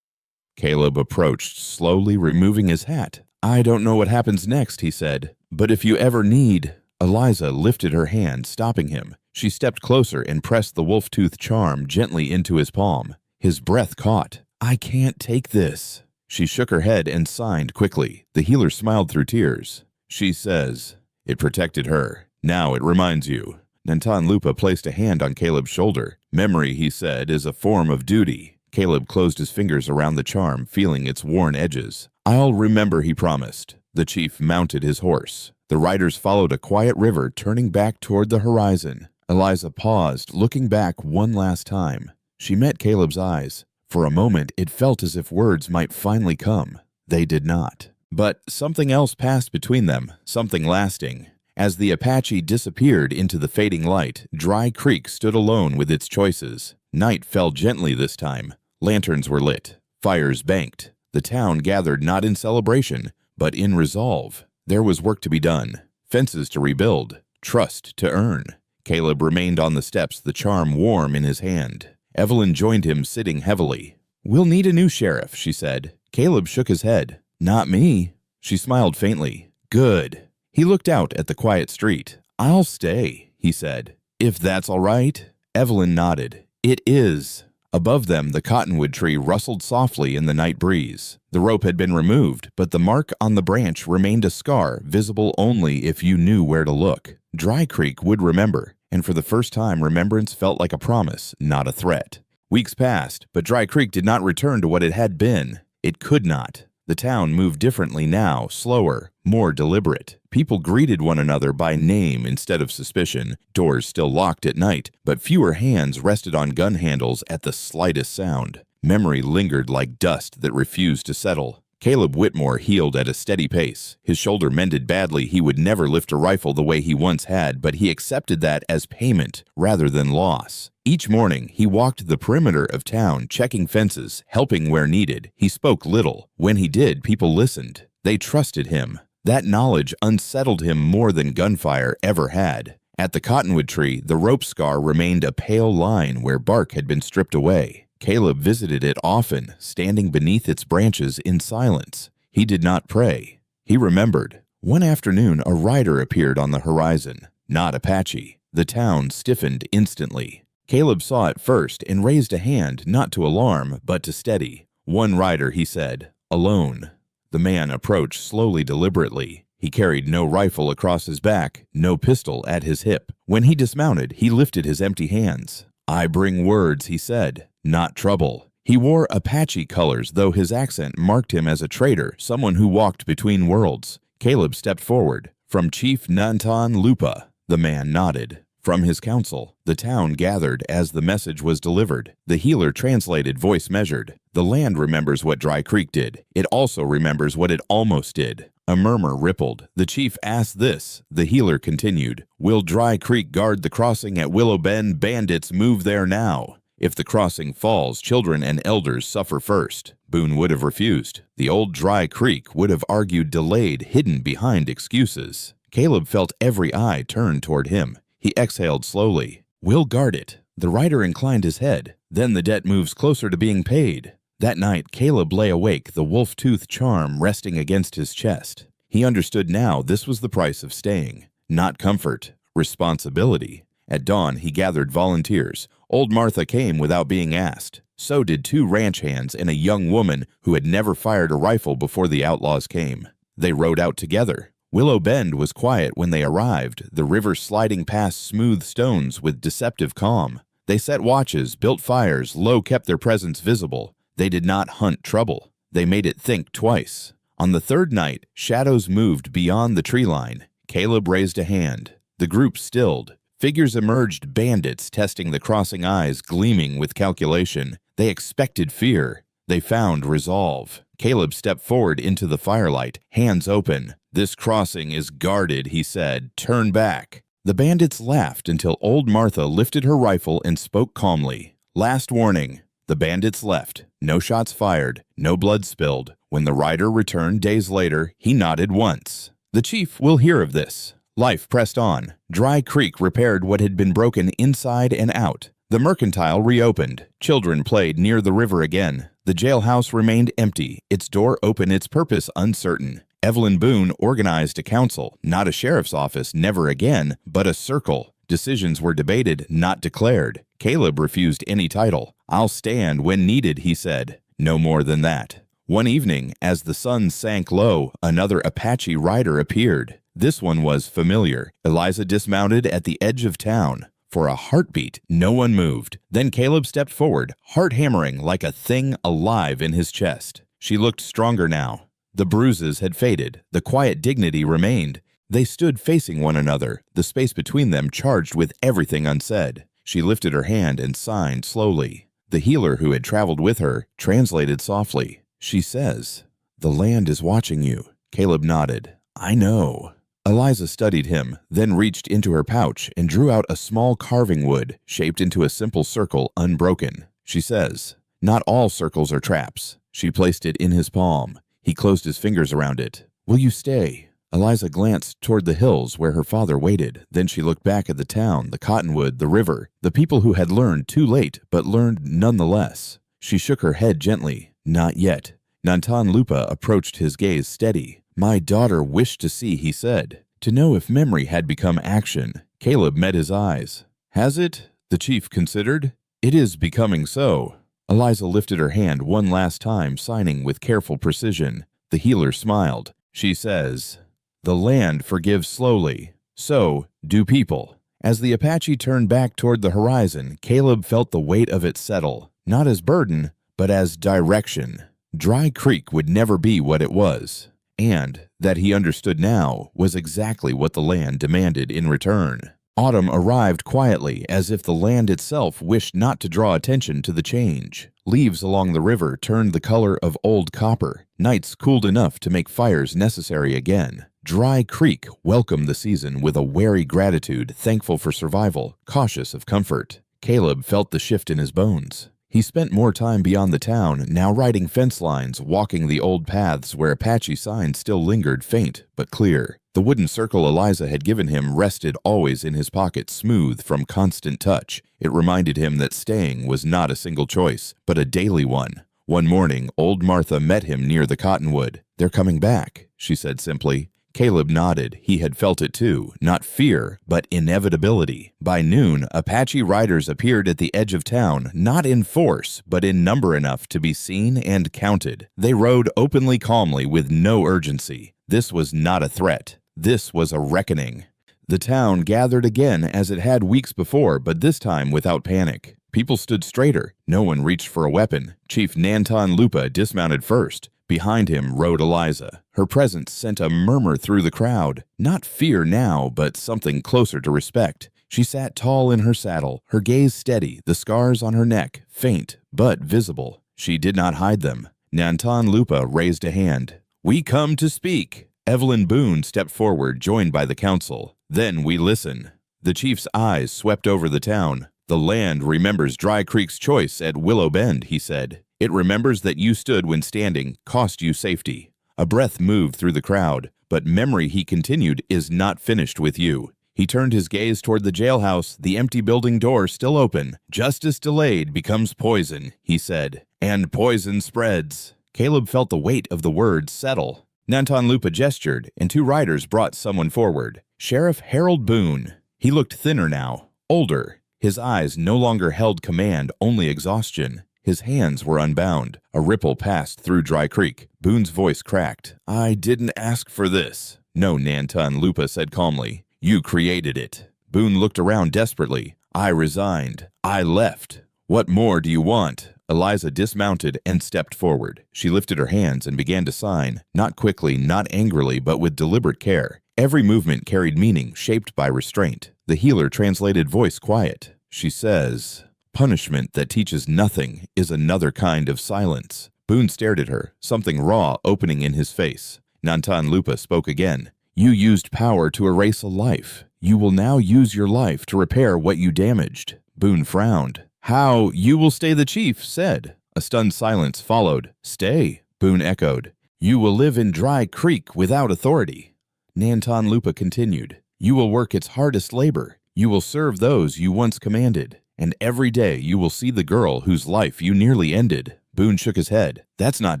Caleb approached, slowly removing his hat. "I don't know what happens next," he said, "but if you ever need—" Eliza lifted her hand, stopping him. She stepped closer and pressed the wolf-tooth charm gently into his palm. His breath caught. "I can't take this." She shook her head and signed quickly. The healer smiled through tears. "She says it protected her. Now it reminds you." Nantan Lupa placed a hand on Caleb's shoulder. "Memory," he said, "is a form of duty." Caleb closed his fingers around the charm, feeling its worn edges. "I'll remember," he promised. The chief mounted his horse. The riders followed a quiet river, turning back toward the horizon. Eliza paused, looking back one last time. She met Caleb's eyes. For a moment, it felt as if words might finally come. They did not. But something else passed between them, something lasting. As the Apache disappeared into the fading light, Dry Creek stood alone with its choices. Night fell gently this time. Lanterns were lit. Fires banked. The town gathered not in celebration, but in resolve. There was work to be done. Fences to rebuild. Trust to earn. Caleb remained on the steps, the charm warm in his hand. Evelyn joined him, sitting heavily. "We'll need a new sheriff," she said. Caleb shook his head. "Not me." She smiled faintly. "Good." He looked out at the quiet street. "I'll stay," he said. "If that's all right." Evelyn nodded. "It is." Above them, the cottonwood tree rustled softly in the night breeze. The rope had been removed, but the mark on the branch remained a scar, visible only if you knew where to look. Dry Creek would remember, and for the first time remembrance felt like a promise, not a threat. Weeks passed, but Dry Creek did not return to what it had been. It could not. The town moved differently now, slower, more deliberate. People greeted one another by name instead of suspicion. Doors still locked at night, but fewer hands rested on gun handles at the slightest sound. Memory lingered like dust that refused to settle. Caleb Whitmore healed at a steady pace. His shoulder mended badly. He would never lift a rifle the way he once had, but he accepted that as payment rather than loss. Each morning, he walked the perimeter of town, checking fences, helping where needed. He spoke little. When he did, people listened. They trusted him. That knowledge unsettled him more than gunfire ever had. At the cottonwood tree, the rope scar remained a pale line where bark had been stripped away. Caleb visited it often, standing beneath its branches in silence. He did not pray. He remembered. One afternoon, a rider appeared on the horizon. Not Apache. The town stiffened instantly. Caleb saw it first and raised a hand, not to alarm, but to steady. "One rider," he said. "Alone." The man approached slowly, deliberately. He carried no rifle across his back, no pistol at his hip. When he dismounted, he lifted his empty hands. "I bring words," he said, "not trouble." He wore Apache colors, though his accent marked him as a traitor, someone who walked between worlds. Caleb stepped forward. "From Chief Nantan Lupa." The man nodded. From his council, the town gathered as the message was delivered. The healer translated, voice measured. "The land remembers what Dry Creek did. It also remembers what it almost did." A murmur rippled. The chief asked this. The healer continued, "Will Dry Creek guard the crossing at Willow Bend? Bandits move there now. If the crossing falls, children and elders suffer first." Boone would have refused. The old Dry Creek would have argued, delayed, hidden behind excuses. Caleb felt every eye turned toward him. He exhaled slowly. "We'll guard it." The rider inclined his head. "Then the debt moves closer to being paid." That night, Caleb lay awake, the wolf-tooth charm resting against his chest. He understood now this was the price of staying. Not comfort, responsibility. At dawn, he gathered volunteers. Old Martha came without being asked. So did 2 ranch hands and a young woman who had never fired a rifle before the outlaws came. They rode out together. Willow Bend was quiet when they arrived, the river sliding past smooth stones with deceptive calm. They set watches, built fires, Low kept their presence visible. They did not hunt trouble. They made it think twice. On the 3rd night, shadows moved beyond the tree line. Caleb raised a hand. The group stilled. Figures emerged, bandits testing the crossing eyes, gleaming with calculation. They expected fear. They found resolve. Caleb stepped forward into the firelight, hands open. "This crossing is guarded," he said. "Turn back." The bandits laughed until old Martha lifted her rifle and spoke calmly. "Last warning." The bandits left. No shots fired. No blood spilled. When the rider returned days later, he nodded once. "The chief will hear of this." Life pressed on. Dry Creek repaired what had been broken inside and out. The mercantile reopened. Children played near the river again. The jailhouse remained empty, its door open, its purpose uncertain. Evelyn Boone organized a council, not a sheriff's office, never again, but a circle. Decisions were debated, not declared. Caleb refused any title. "I'll stand when needed," he said. No more than that. One evening, as the sun sank low, another Apache rider appeared. This one was familiar. Eliza dismounted at the edge of town. For a heartbeat, no one moved. Then Caleb stepped forward, heart hammering like a thing alive in his chest. She looked stronger now. The bruises had faded. The quiet dignity remained. They stood facing one another, the space between them charged with everything unsaid. She lifted her hand and signed slowly. The healer who had traveled with her translated softly. She says, "The land is watching you." Caleb nodded. "I know." Eliza studied him, then reached into her pouch and drew out a small carving wood, shaped into a simple circle, unbroken. She says, "Not all circles are traps." She placed it in his palm. He closed his fingers around it. "Will you stay?" Eliza glanced toward the hills where her father waited. Then she looked back at the town, the cottonwood, the river, the people who had learned too late, but learned nonetheless. She shook her head gently. "Not yet." Nantan Lupa approached, his gaze steady. "My daughter wished to see," he said, "to know if memory had become action." Caleb met his eyes. "Has it?" the chief considered. "It is becoming so." Eliza lifted her hand one last time, signing with careful precision. The healer smiled. She says, "The land forgives slowly. So do people." As the Apache turned back toward the horizon, Caleb felt the weight of it settle, not as burden, but as direction. Dry Creek would never be what it was, and that he understood now was exactly what the land demanded in return. Autumn arrived quietly, as if the land itself wished not to draw attention to the change. Leaves along the river turned the color of old copper. Nights cooled enough to make fires necessary again. Dry Creek welcomed the season with a wary gratitude, thankful for survival, cautious of comfort. Caleb felt the shift in his bones. He spent more time beyond the town, now riding fence lines, walking the old paths where Apache signs still lingered, faint but clear. The wooden circle Eliza had given him rested always in his pocket, smooth from constant touch. It reminded him that staying was not a single choice, but a daily one. One morning, old Martha met him near the cottonwood. "They're coming back," she said simply. Caleb nodded. He had felt it too, not fear, but inevitability. By noon, Apache riders appeared at the edge of town, not in force, but in number enough to be seen and counted. They rode openly, calmly, with no urgency. This was not a threat. This was a reckoning. The town gathered again as it had weeks before, but this time without panic. People stood straighter. No one reached for a weapon. Chief Nantan Lupa dismounted first. Behind him rode Eliza. Her presence sent a murmur through the crowd. Not fear now, but something closer to respect. She sat tall in her saddle, her gaze steady, the scars on her neck, faint but visible. She did not hide them. Nantan Lupa raised a hand. "We come to speak." Evelyn Boone stepped forward, joined by the council. "Then we listen." The chief's eyes swept over the town. "The land remembers Dry Creek's choice at Willow Bend," he said. "It remembers that you stood when standing cost you safety." A breath moved through the crowd, but memory, he continued, is not finished with you. He turned his gaze toward the jailhouse, the empty building door still open. "Justice delayed becomes poison," he said, "and poison spreads." Caleb felt the weight of the words settle. Nantan Lupa gestured, and two riders brought someone forward. Sheriff Harold Boone. He looked thinner now, older. His eyes no longer held command, only exhaustion. His hands were unbound. A ripple passed through Dry Creek. Boone's voice cracked. "I didn't ask for this." "No," Nantan Lupa said calmly. "You created it." Boone looked around desperately. "I resigned. I left. What more do you want?" Eliza dismounted and stepped forward. She lifted her hands and began to sign, not quickly, not angrily, but with deliberate care. Every movement carried meaning, shaped by restraint. The healer translated voice quiet. She says, "Punishment that teaches nothing is another kind of silence." Boone stared at her, something raw opening in his face. Nantan Lupa spoke again. "You used power to erase a life. You will now use your life to repair what you damaged." Boone frowned. "How you will stay?" the chief said. A stunned silence followed. "Stay," Boone echoed. "You will live in Dry Creek without authority." Nantan Lupa continued. You will work its hardest labor. You will serve those you once commanded. And every day you will see the girl whose life you nearly ended." Boone shook his head. "That's not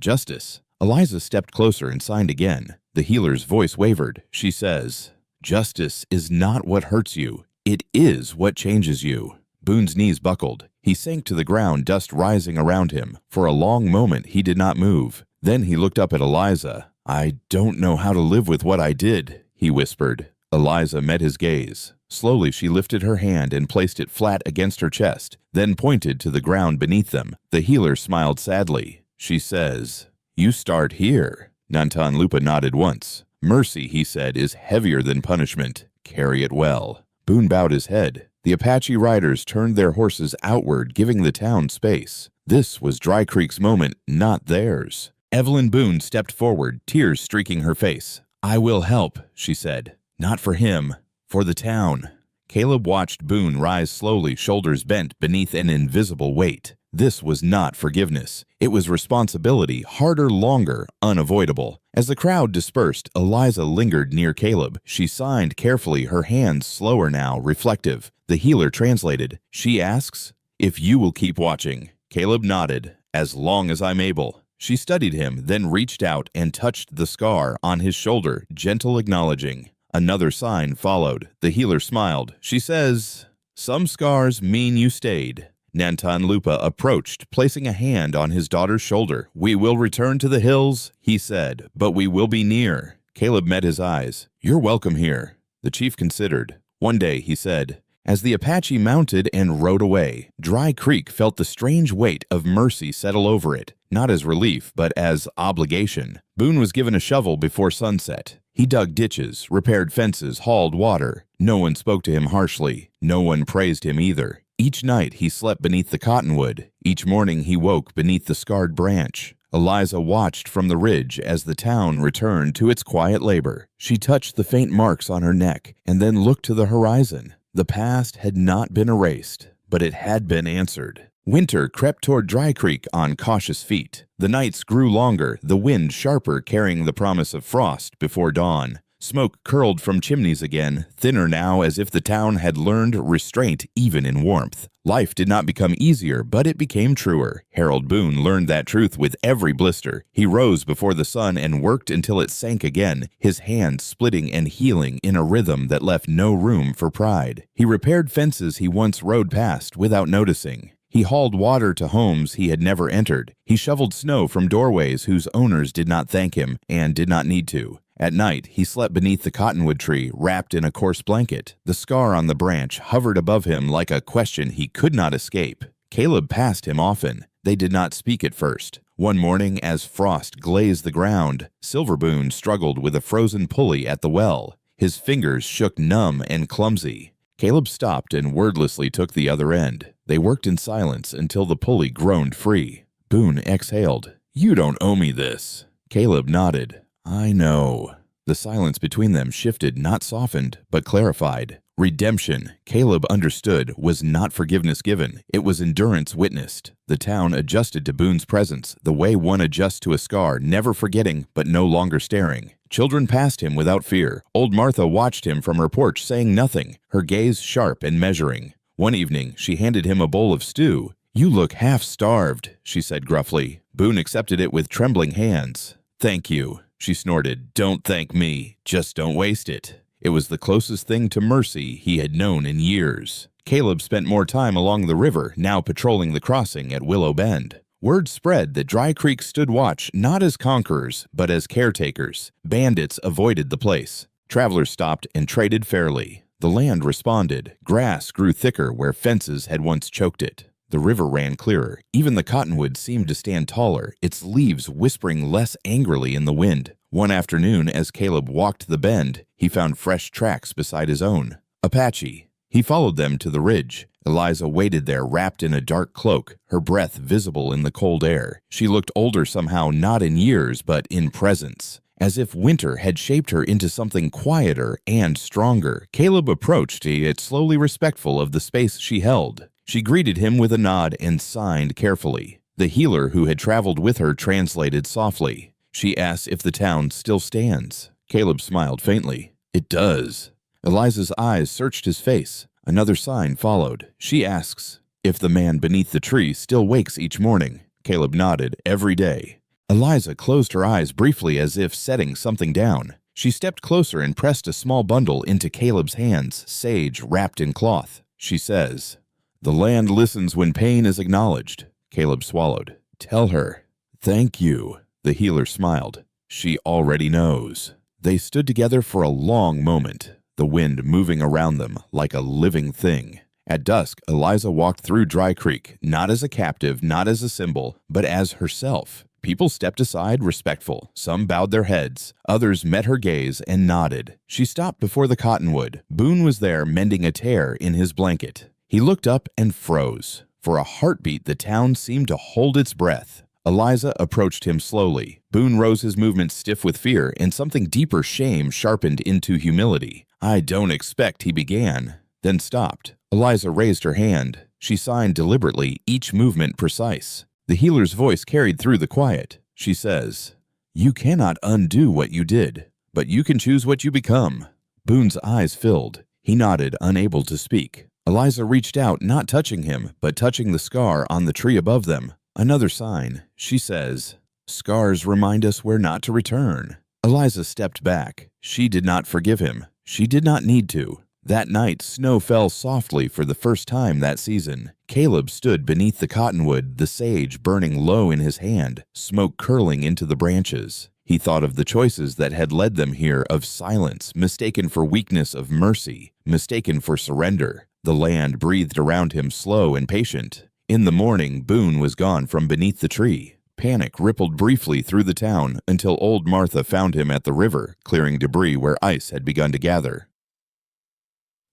justice." Eliza stepped closer and signed again. The healer's voice wavered. She says, "Justice is not what hurts you. It is what changes you." Boone's knees buckled. He sank to the ground, dust rising around him. For a long moment he did not move. Then he looked up at Eliza. "I don't know how to live with what I did," he whispered. Eliza met his gaze. Slowly she lifted her hand and placed it flat against her chest, then pointed to the ground beneath them. The healer smiled sadly. She says, "You start here." Nantan-Lupa nodded once. "Mercy," he said, "is heavier than punishment. Carry it well." Boone bowed his head. The Apache riders turned their horses outward, giving the town space. This was Dry Creek's moment, not theirs. Evelyn Boone stepped forward, tears streaking her face. "I will help," she said. "Not for him. For the town." Caleb watched Boone rise slowly, shoulders bent beneath an invisible weight. This was not forgiveness. It was responsibility, harder, longer, unavoidable. As the crowd dispersed, Eliza lingered near Caleb. She signed carefully, her hands slower now, reflective. The healer translated. She asks, "If you will keep watching." Caleb nodded. "As long as I'm able." She studied him, then reached out and touched the scar on his shoulder, gentle acknowledging. Another sign followed. The healer smiled. She says, "Some scars mean you stayed." Nantan-Lupa approached, placing a hand on his daughter's shoulder. "We will return to the hills," he said, "but we will be near." Caleb met his eyes. "You're welcome here." The chief considered. "One day," he said. As the Apache mounted and rode away, Dry Creek felt the strange weight of mercy settle over it, not as relief, but as obligation. Boone was given a shovel before sunset. He dug ditches, repaired fences, hauled water. No one spoke to him harshly. No one praised him either. Each night he slept beneath the cottonwood. Each morning he woke beneath the scarred branch. Eliza watched from the ridge as the town returned to its quiet labor. She touched the faint marks on her neck and then looked to the horizon. The past had not been erased, but it had been answered. Winter crept toward Dry Creek on cautious feet. The nights grew longer, the wind sharper, carrying the promise of frost before dawn. Smoke curled from chimneys again, thinner now as if the town had learned restraint even in warmth. Life did not become easier, but it became truer. Harold Boone learned that truth with every blister. He rose before the sun and worked until it sank again, his hands splitting and healing in a rhythm that left no room for pride. He repaired fences he once rode past without noticing. He hauled water to homes he had never entered. He shoveled snow from doorways whose owners did not thank him and did not need to. At night, he slept beneath the cottonwood tree, wrapped in a coarse blanket. The scar on the branch hovered above him like a question he could not escape. Caleb passed him often. They did not speak at first. One morning, as frost glazed the ground, Silver Boone struggled with a frozen pulley at the well. His fingers shook numb and clumsy. Caleb stopped and wordlessly took the other end. They worked in silence until the pulley groaned free. Boone exhaled. "You don't owe me this." Caleb nodded. "I know." The silence between them shifted, not softened, but clarified. Redemption, Caleb understood, was not forgiveness given. It was endurance witnessed. The town adjusted to Boone's presence, the way one adjusts to a scar, never forgetting, but no longer staring. Children passed him without fear. Old Martha watched him from her porch, saying nothing, her gaze sharp and measuring. One evening, she handed him a bowl of stew. "You look half-starved," she said gruffly. Boone accepted it with trembling hands. "Thank you," she snorted. "Don't thank me. Just don't waste it." It was the closest thing to mercy he had known in years. Caleb spent more time along the river, now patrolling the crossing at Willow Bend. Word spread that Dry Creek stood watch not as conquerors, but as caretakers. Bandits avoided the place. Travelers stopped and traded fairly. The land responded. Grass grew thicker where fences had once choked it. The river ran clearer. Even the cottonwood seemed to stand taller, its leaves whispering less angrily in the wind. One afternoon, as Caleb walked the bend, he found fresh tracks beside his own. Apache. He followed them to the ridge. Eliza waited there, wrapped in a dark cloak, her breath visible in the cold air. She looked older somehow, not in years, but in presence. As if winter had shaped her into something quieter and stronger. Caleb approached, yet slowly respectful of the space she held. She greeted him with a nod and signed carefully. The healer who had traveled with her translated softly. She asked if the town still stands. Caleb smiled faintly. "It does." Eliza's eyes searched his face. Another sign followed. She asks if the man beneath the tree still wakes each morning. Caleb nodded. Every day. Eliza closed her eyes briefly as if setting something down. She stepped closer and pressed a small bundle into Caleb's hands, sage wrapped in cloth. She says, "The land listens when pain is acknowledged." Caleb swallowed. "Tell her." "Thank you." The healer smiled. "She already knows." They stood together for a long moment, the wind moving around them like a living thing. At dusk, Eliza walked through Dry Creek, not as a captive, not as a symbol, but as herself. People stepped aside, respectful. Some bowed their heads. Others met her gaze and nodded. She stopped before the cottonwood. Boone was there mending a tear in his blanket. He looked up and froze. For a heartbeat, the town seemed to hold its breath. Eliza approached him slowly. Boone rose, his movements stiff with fear, and something deeper shame sharpened into humility. "I don't expect," he began, then stopped. Eliza raised her hand. She signed deliberately, each movement precise. The healer's voice carried through the quiet. She says, "You cannot undo what you did, but you can choose what you become." Boone's eyes filled. He nodded, unable to speak. Eliza reached out, not touching him, but touching the scar on the tree above them. Another sign. She says, "Scars remind us where not to return." Eliza stepped back. She did not forgive him. She did not need to. That night, snow fell softly for the first time that season. Caleb stood beneath the cottonwood, the sage burning low in his hand, smoke curling into the branches. He thought of the choices that had led them here, of silence, mistaken for weakness, of mercy, mistaken for surrender. The land breathed around him, slow and patient. In the morning, Boone was gone from beneath the tree. Panic rippled briefly through the town until old Martha found him at the river, clearing debris where ice had begun to gather.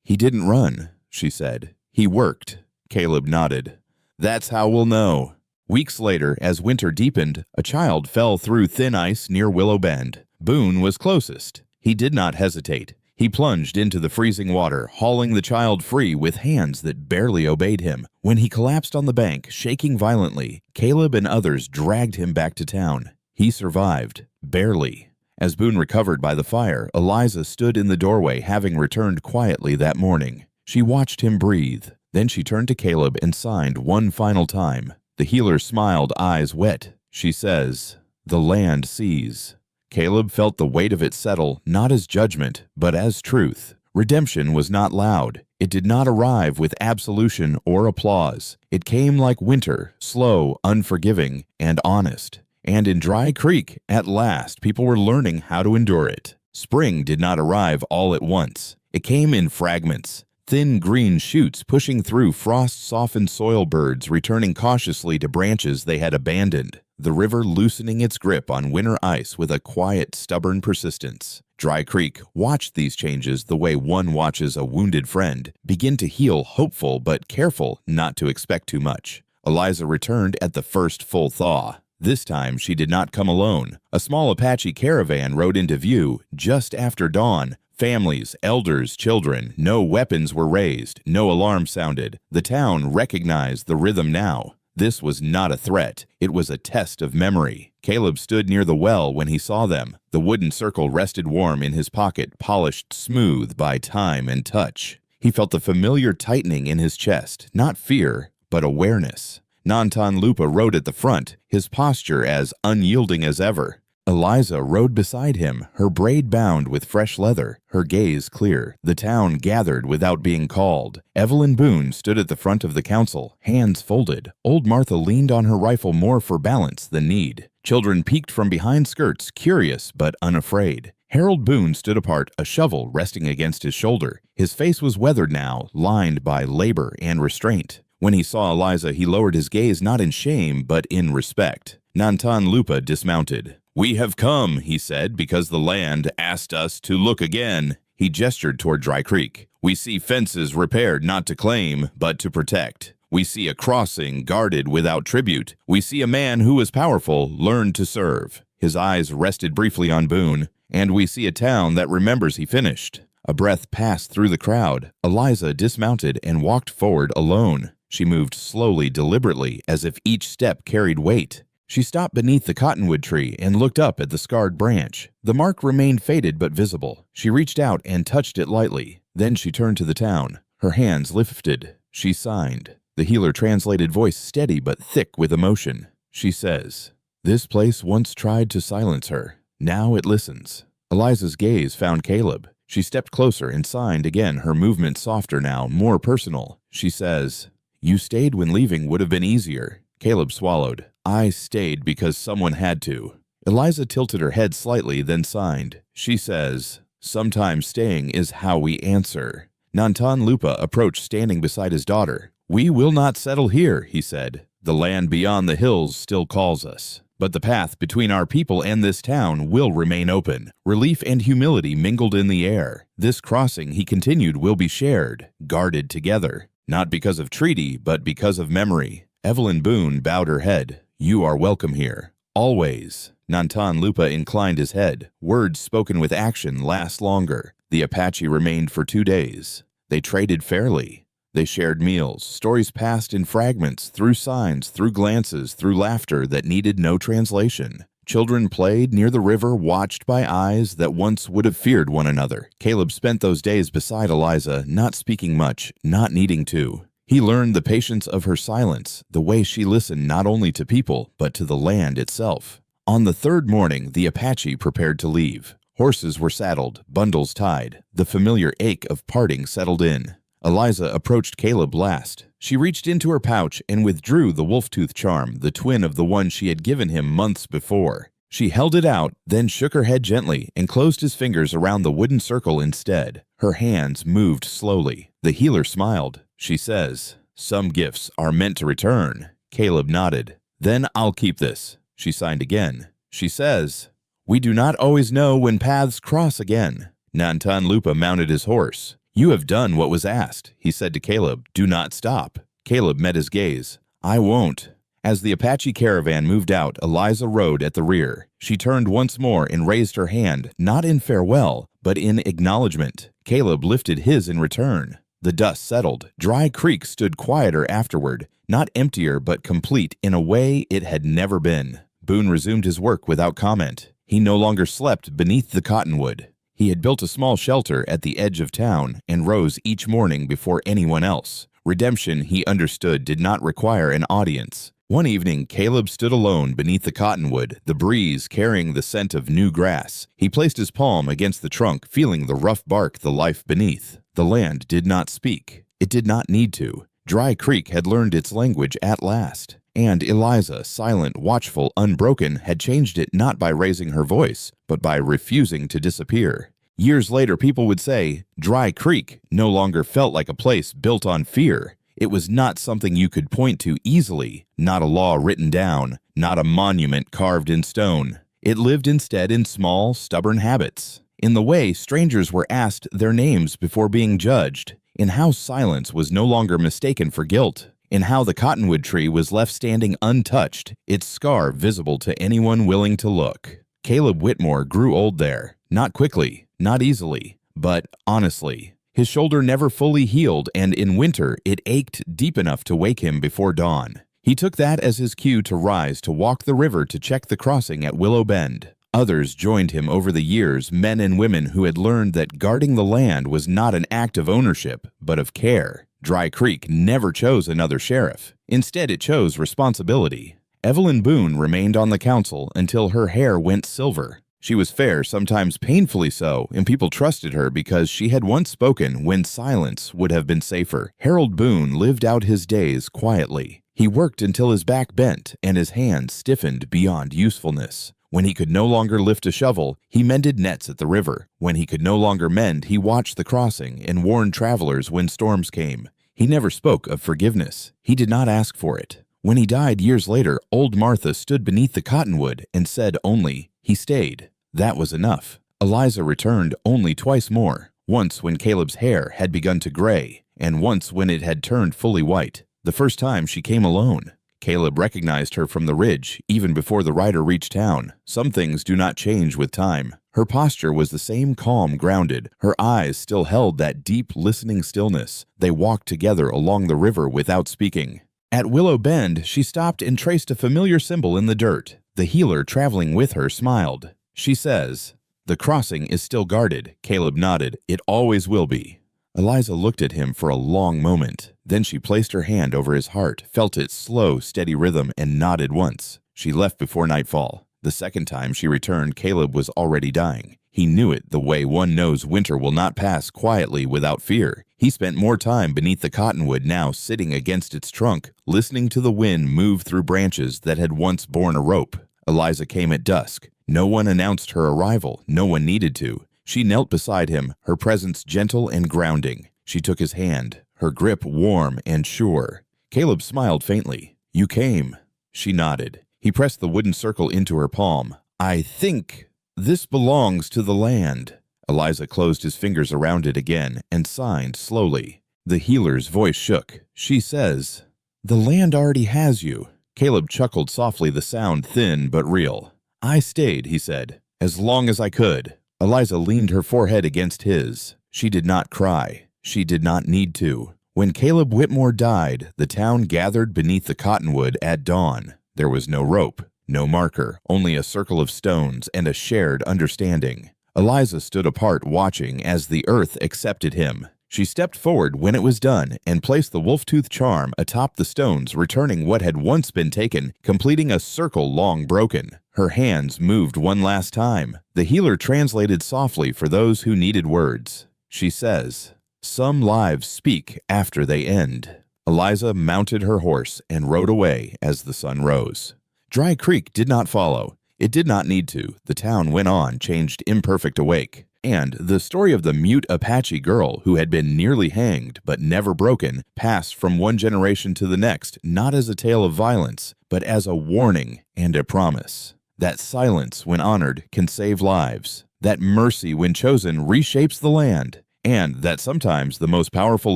"He didn't run," she said. "He worked." Caleb nodded. "That's how we'll know." Weeks later, as winter deepened, a child fell through thin ice near Willow Bend. Boone was closest. He did not hesitate. He plunged into the freezing water, hauling the child free with hands that barely obeyed him. When he collapsed on the bank, shaking violently, Caleb and others dragged him back to town. He survived, barely. As Boone recovered by the fire, Eliza stood in the doorway, having returned quietly that morning. She watched him breathe. Then she turned to Caleb and signed one final time. The healer smiled, eyes wet. She says, "The land sees." Caleb felt the weight of it settle, not as judgment, but as truth. Redemption was not loud. It did not arrive with absolution or applause. It came like winter, slow, unforgiving, and honest. And in Dry Creek, at last, people were learning how to endure it. Spring did not arrive all at once. It came in fragments. Thin green shoots pushing through frost-softened soil, birds returning cautiously to branches they had abandoned. The river loosening its grip on winter ice with a quiet, stubborn persistence. Dry Creek watched these changes the way one watches a wounded friend begin to heal, hopeful but careful not to expect too much. Eliza returned at the first full thaw. This time she did not come alone. A small Apache caravan rode into view just after dawn. Families, elders, children. No weapons were raised. No alarm sounded. The town recognized the rhythm now. This was not a threat. It was a test of memory. Caleb stood near the well when he saw them. The wooden circle rested warm in his pocket, polished smooth by time and touch. He felt the familiar tightening in his chest, not fear, but awareness. Nantan Lupa rode at the front, his posture as unyielding as ever. Eliza rode beside him, her braid bound with fresh leather, her gaze clear. The town gathered without being called. Evelyn Boone stood at the front of the council, hands folded. Old Martha leaned on her rifle more for balance than need. Children peeked from behind skirts, curious but unafraid. Harold Boone stood apart, a shovel resting against his shoulder. His face was weathered now, lined by labor and restraint. When he saw Eliza, he lowered his gaze not in shame, but in respect. Nantan Lupa dismounted. "We have come," he said, "because the land asked us to look again." He gestured toward Dry Creek. "We see fences repaired not to claim, but to protect. We see a crossing guarded without tribute. We see a man who is powerful learn to serve." His eyes rested briefly on Boone. "And we see a town that remembers," he finished. A breath passed through the crowd. Eliza dismounted and walked forward alone. She moved slowly, deliberately, as if each step carried weight. She stopped beneath the cottonwood tree and looked up at the scarred branch. The mark remained faded but visible. She reached out and touched it lightly. Then she turned to the town. Her hands lifted. She signed. The healer translated voice steady but thick with emotion. She says, "This place once tried to silence her. Now it listens." Eliza's gaze found Caleb. She stepped closer and signed again, her movement softer now, more personal. She says, "You stayed when leaving would have been easier." Caleb swallowed. "I stayed because someone had to." Eliza tilted her head slightly, then signed. She says, "Sometimes staying is how we answer." Nantan Lupa approached, standing beside his daughter. "We will not settle here," he said. "The land beyond the hills still calls us. But the path between our people and this town will remain open." Relief and humility mingled in the air. "This crossing," he continued, "will be shared, guarded together. Not because of treaty, but because of memory." Evelyn Boone bowed her head. "You are welcome here. Always." Nantan Lupa inclined his head. Words spoken with action last longer. The Apache remained for 2 days. They traded fairly. They shared meals, stories passed in fragments, through signs, through glances, through laughter that needed no translation. Children played near the river, watched by eyes that once would have feared one another. Caleb spent those days beside Eliza, not speaking much, not needing to. He learned the patience of her silence, the way she listened not only to people, but to the land itself. On the third morning, the Apache prepared to leave. Horses were saddled, bundles tied. The familiar ache of parting settled in. Eliza approached Caleb last. She reached into her pouch and withdrew the wolf-tooth charm, the twin of the one she had given him months before. She held it out, then shook her head gently and closed his fingers around the wooden circle instead. Her hands moved slowly. The healer smiled. She says, "Some gifts are meant to return." Caleb nodded. "Then I'll keep this." She signed again. She says, "We do not always know when paths cross again." Nantan Lupa mounted his horse. "You have done what was asked," he said to Caleb. "Do not stop." Caleb met his gaze. "I won't." As the Apache caravan moved out, Eliza rode at the rear. She turned once more and raised her hand, not in farewell, but in acknowledgement. Caleb lifted his in return. The dust settled. Dry Creek stood quieter afterward, not emptier but complete in a way it had never been. Boone resumed his work without comment. He no longer slept beneath the cottonwood. He had built a small shelter at the edge of town and rose each morning before anyone else. Redemption, he understood, did not require an audience. One evening, Caleb stood alone beneath the cottonwood, the breeze carrying the scent of new grass. He placed his palm against the trunk, feeling the rough bark, the life beneath. The land did not speak. It did not need to. Dry Creek had learned its language at last. And Eliza, silent, watchful, unbroken, had changed it not by raising her voice, but by refusing to disappear. Years later, people would say, Dry Creek no longer felt like a place built on fear. It was not something you could point to easily, not a law written down, not a monument carved in stone. It lived instead in small, stubborn habits, in the way strangers were asked their names before being judged, in how silence was no longer mistaken for guilt, in how the cottonwood tree was left standing untouched, its scar visible to anyone willing to look. Caleb Whitmore grew old there, not quickly, not easily, but honestly. His shoulder never fully healed, and in winter it ached deep enough to wake him before dawn. He took that as his cue to rise, to walk the river, to check the crossing at Willow Bend. Others joined him over the years, men and women who had learned that guarding the land was not an act of ownership, but of care. Dry Creek never chose another sheriff. Instead, it chose responsibility. Evelyn Boone remained on the council until her hair went silver. She was fair, sometimes painfully so, and people trusted her because she had once spoken when silence would have been safer. Harold Boone lived out his days quietly. He worked until his back bent and his hands stiffened beyond usefulness. When he could no longer lift a shovel, he mended nets at the river. When he could no longer mend, he watched the crossing and warned travelers when storms came. He never spoke of forgiveness. He did not ask for it. When he died years later, old Martha stood beneath the cottonwood and said only, "He stayed." That was enough. Eliza returned only twice more, once when Caleb's hair had begun to gray, and once when it had turned fully white. The first time she came alone. Caleb recognized her from the ridge, even before the rider reached town. Some things do not change with time. Her posture was the same, calm, grounded. Her eyes still held that deep, listening stillness. They walked together along the river without speaking. At Willow Bend, she stopped and traced a familiar symbol in the dirt. The healer traveling with her smiled. She says, "The crossing is still guarded." Caleb nodded. "It always will be." Eliza looked at him for a long moment. Then she placed her hand over his heart, felt its slow, steady rhythm, and nodded once. She left before nightfall. The second time she returned, Caleb was already dying. He knew it the way one knows winter will not pass quietly without fear. He spent more time beneath the cottonwood, now sitting against its trunk, listening to the wind move through branches that had once borne a rope. Eliza came at dusk. No one announced her arrival. No one needed to. She knelt beside him, her presence gentle and grounding. She took his hand, her grip warm and sure. Caleb smiled faintly. "You came." She nodded. He pressed the wooden circle into her palm. "I think this belongs to the land." Eliza closed his fingers around it again and signed slowly. The healer's voice shook. "She says, the land already has you." Caleb chuckled softly, the sound thin but real. "I stayed," he said, "as long as I could." Eliza leaned her forehead against his. She did not cry. She did not need to. When Caleb Whitmore died, the town gathered beneath the cottonwood at dawn. There was no rope, no marker, only a circle of stones and a shared understanding. Eliza stood apart watching as the earth accepted him. She stepped forward when it was done and placed the wolf-tooth charm atop the stones, returning what had once been taken, completing a circle long broken. Her hands moved one last time. The healer translated softly for those who needed words. She says, "Some lives speak after they end." Eliza mounted her horse and rode away as the sun rose. Dry Creek did not follow. It did not need to. The town went on, changed imperfect awake. And the story of the mute Apache girl who had been nearly hanged but never broken passed from one generation to the next, not as a tale of violence, but as a warning and a promise. That silence, when honored, can save lives. That mercy, when chosen, reshapes the land. And that sometimes the most powerful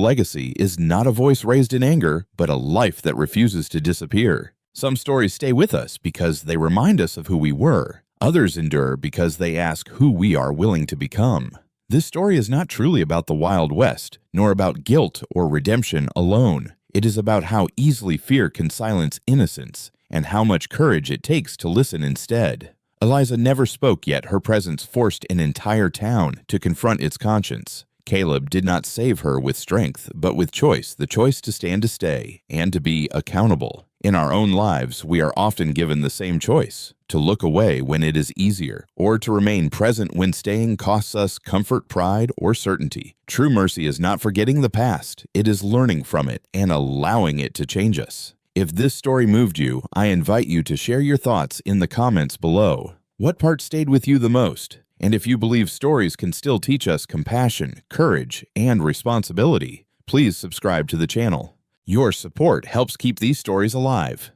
legacy is not a voice raised in anger, but a life that refuses to disappear. Some stories stay with us because they remind us of who we were. Others endure because they ask who we are willing to become. This story is not truly about the Wild West, nor about guilt or redemption alone. It is about how easily fear can silence innocence, and how much courage it takes to listen instead. Eliza never spoke, yet her presence forced an entire town to confront its conscience. Caleb did not save her with strength, but with choice, the choice to stand to stay and to be accountable. In our own lives, we are often given the same choice, to look away when it is easier, or to remain present when staying costs us comfort, pride, or certainty. True mercy is not forgetting the past, it is learning from it and allowing it to change us. If this story moved you, I invite you to share your thoughts in the comments below. What part stayed with you the most? And if you believe stories can still teach us compassion, courage, and responsibility, please subscribe to the channel. Your support helps keep these stories alive.